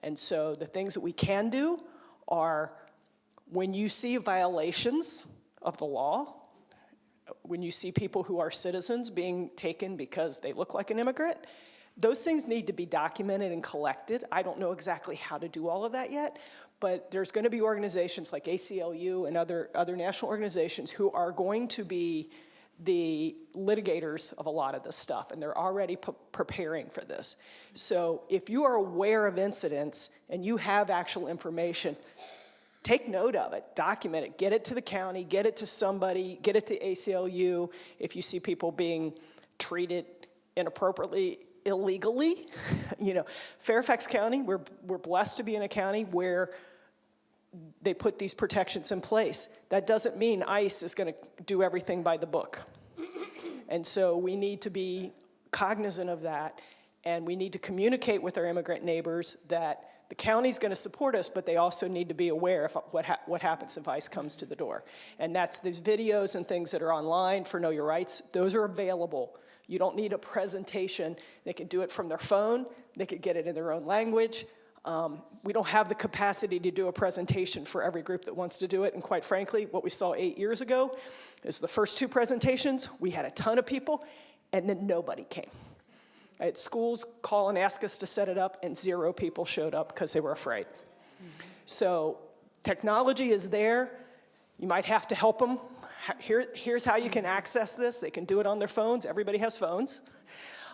And so the things that we can do are when you see violations of the law, when you see people who are citizens being taken because they look like an immigrant, those things need to be documented and collected. I don't know exactly how to do all of that yet, but there's going to be organizations like ACLU and other national organizations who are going to be the litigators of a lot of this stuff, and they're already preparing for this. So if you are aware of incidents and you have actual information, take note of it, document it, get it to the county, get it to somebody, get it to ACLU. If you see people being treated inappropriately, illegally, Fairfax County, we're blessed to be in a county where they put these protections in place. That doesn't mean ICE is going to do everything by the book. And so we need to be cognizant of that, and we need to communicate with our immigrant neighbors that the county's going to support us, but they also need to be aware of what happens if ICE comes to the door. And that's these videos and things that are online for Know Your Rights. Those are available. You don't need a presentation. They can do it from their phone. They could get it in their own language. We don't have the capacity to do a presentation for every group that wants to do it, and quite frankly, what we saw 8 years ago is the first 2 presentations, we had a ton of people, and then nobody came. I had schools call and ask us to set it up, and 0 people showed up because they were afraid. So technology is there. You might have to help them. Here's how you can access this. They can do it on their phones. Everybody has phones.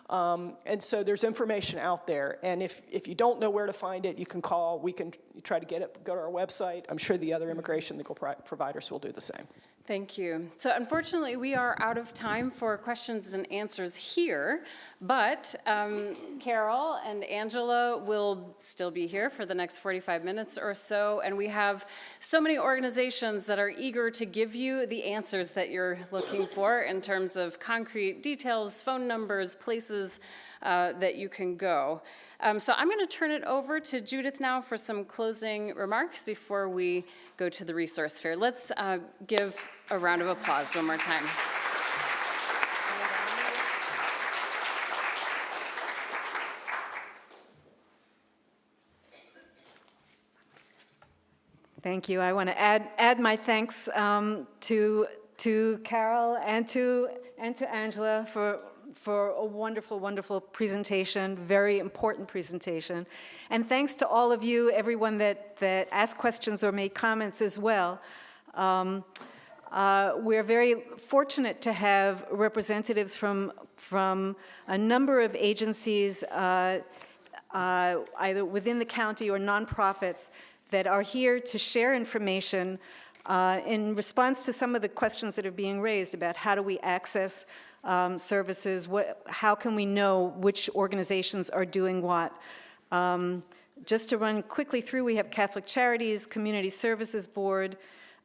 And so there's information out there. And if you don't know where to find it, you can call. We can try to get it, go to our website. I'm sure the other immigration legal providers will do the same. Thank you. So unfortunately, we are out of time for questions and answers here, but Carol and Angela will still be here for the next 45 minutes or so, and we have so many organizations that are eager to give you the answers that you're looking for in terms of concrete details, phone numbers, places that you can go. So I'm going to turn it over to Judith now for some closing remarks before we go to the resource fair. Let's give a round of applause one more time. Thank you. I want to add my thanks to Carol and to Angela for a wonderful, wonderful presentation, very important presentation. And thanks to all of you, everyone that asked questions or made comments as well. We're very fortunate to have representatives from a number of agencies, either within the county or nonprofits, that are here to share information in response to some of the questions that are being raised about how do we access services, how can we know which organizations are doing what. Just to run quickly through, we have Catholic Charities, Community Services Board,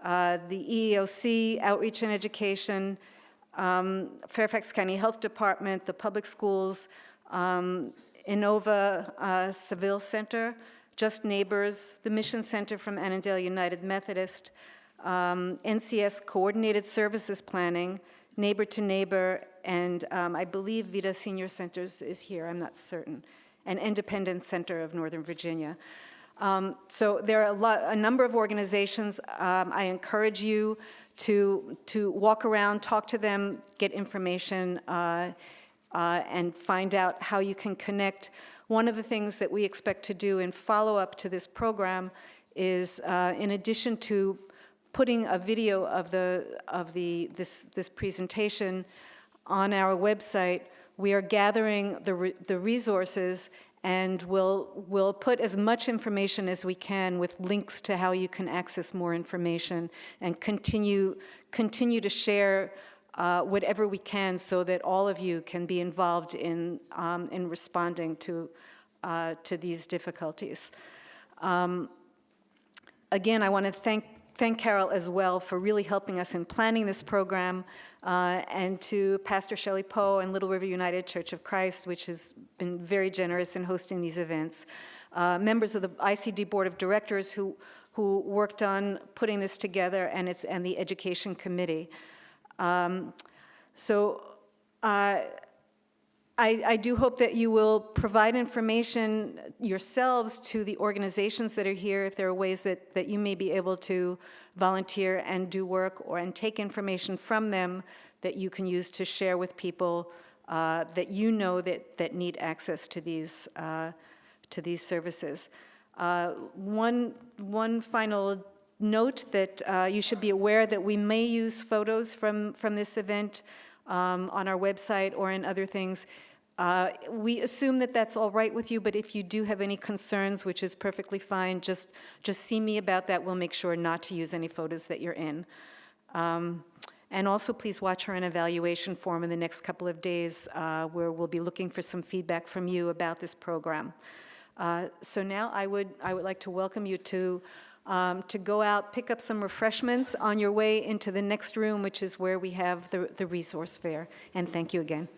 the EEOC, Outreach and Education, Fairfax County Health Department, the Public Schools, Innova Seville Center, Just Neighbors, the Mission Center from Annandale United Methodist, NCS Coordinated Services Planning, Neighbor to Neighbor, and I believe Vida Senior Centers is here, I'm not certain, and Independence Center of Northern Virginia. So there are a number of organizations. I encourage you to walk around, talk to them, get information, and find out how you can connect. One of the things that we expect to do in follow-up to this program is, in addition to putting a video of this presentation on our website, we are gathering the resources, and we'll put as much information as we can with links to how you can access more information, and continue to share whatever we can so that all of you can be involved in responding to these difficulties. Again, I want to thank Carol as well for really helping us in planning this program, and to Pastor Shelley Poe and Little River United Church of Christ, which has been very generous in hosting these events. Members of the ICD Board of Directors who worked on putting this together, and the Education Committee. I do hope that you will provide information yourselves to the organizations that are here, if there are ways that you may be able to volunteer and do work, and take information from them that you can use to share with people that you know that need access to these services. One final note that you should be aware that we may use photos from this event on our website or in other things. We assume that that's all right with you, but if you do have any concerns, which is perfectly fine, just see me about that. We'll make sure not to use any photos that you're in. And also, please watch our evaluation form in the next couple of days, where we'll be looking for some feedback from you about this program. So now I would like to welcome you to go out, pick up some refreshments on your way into the next room, which is where we have the resource fair. And thank you again.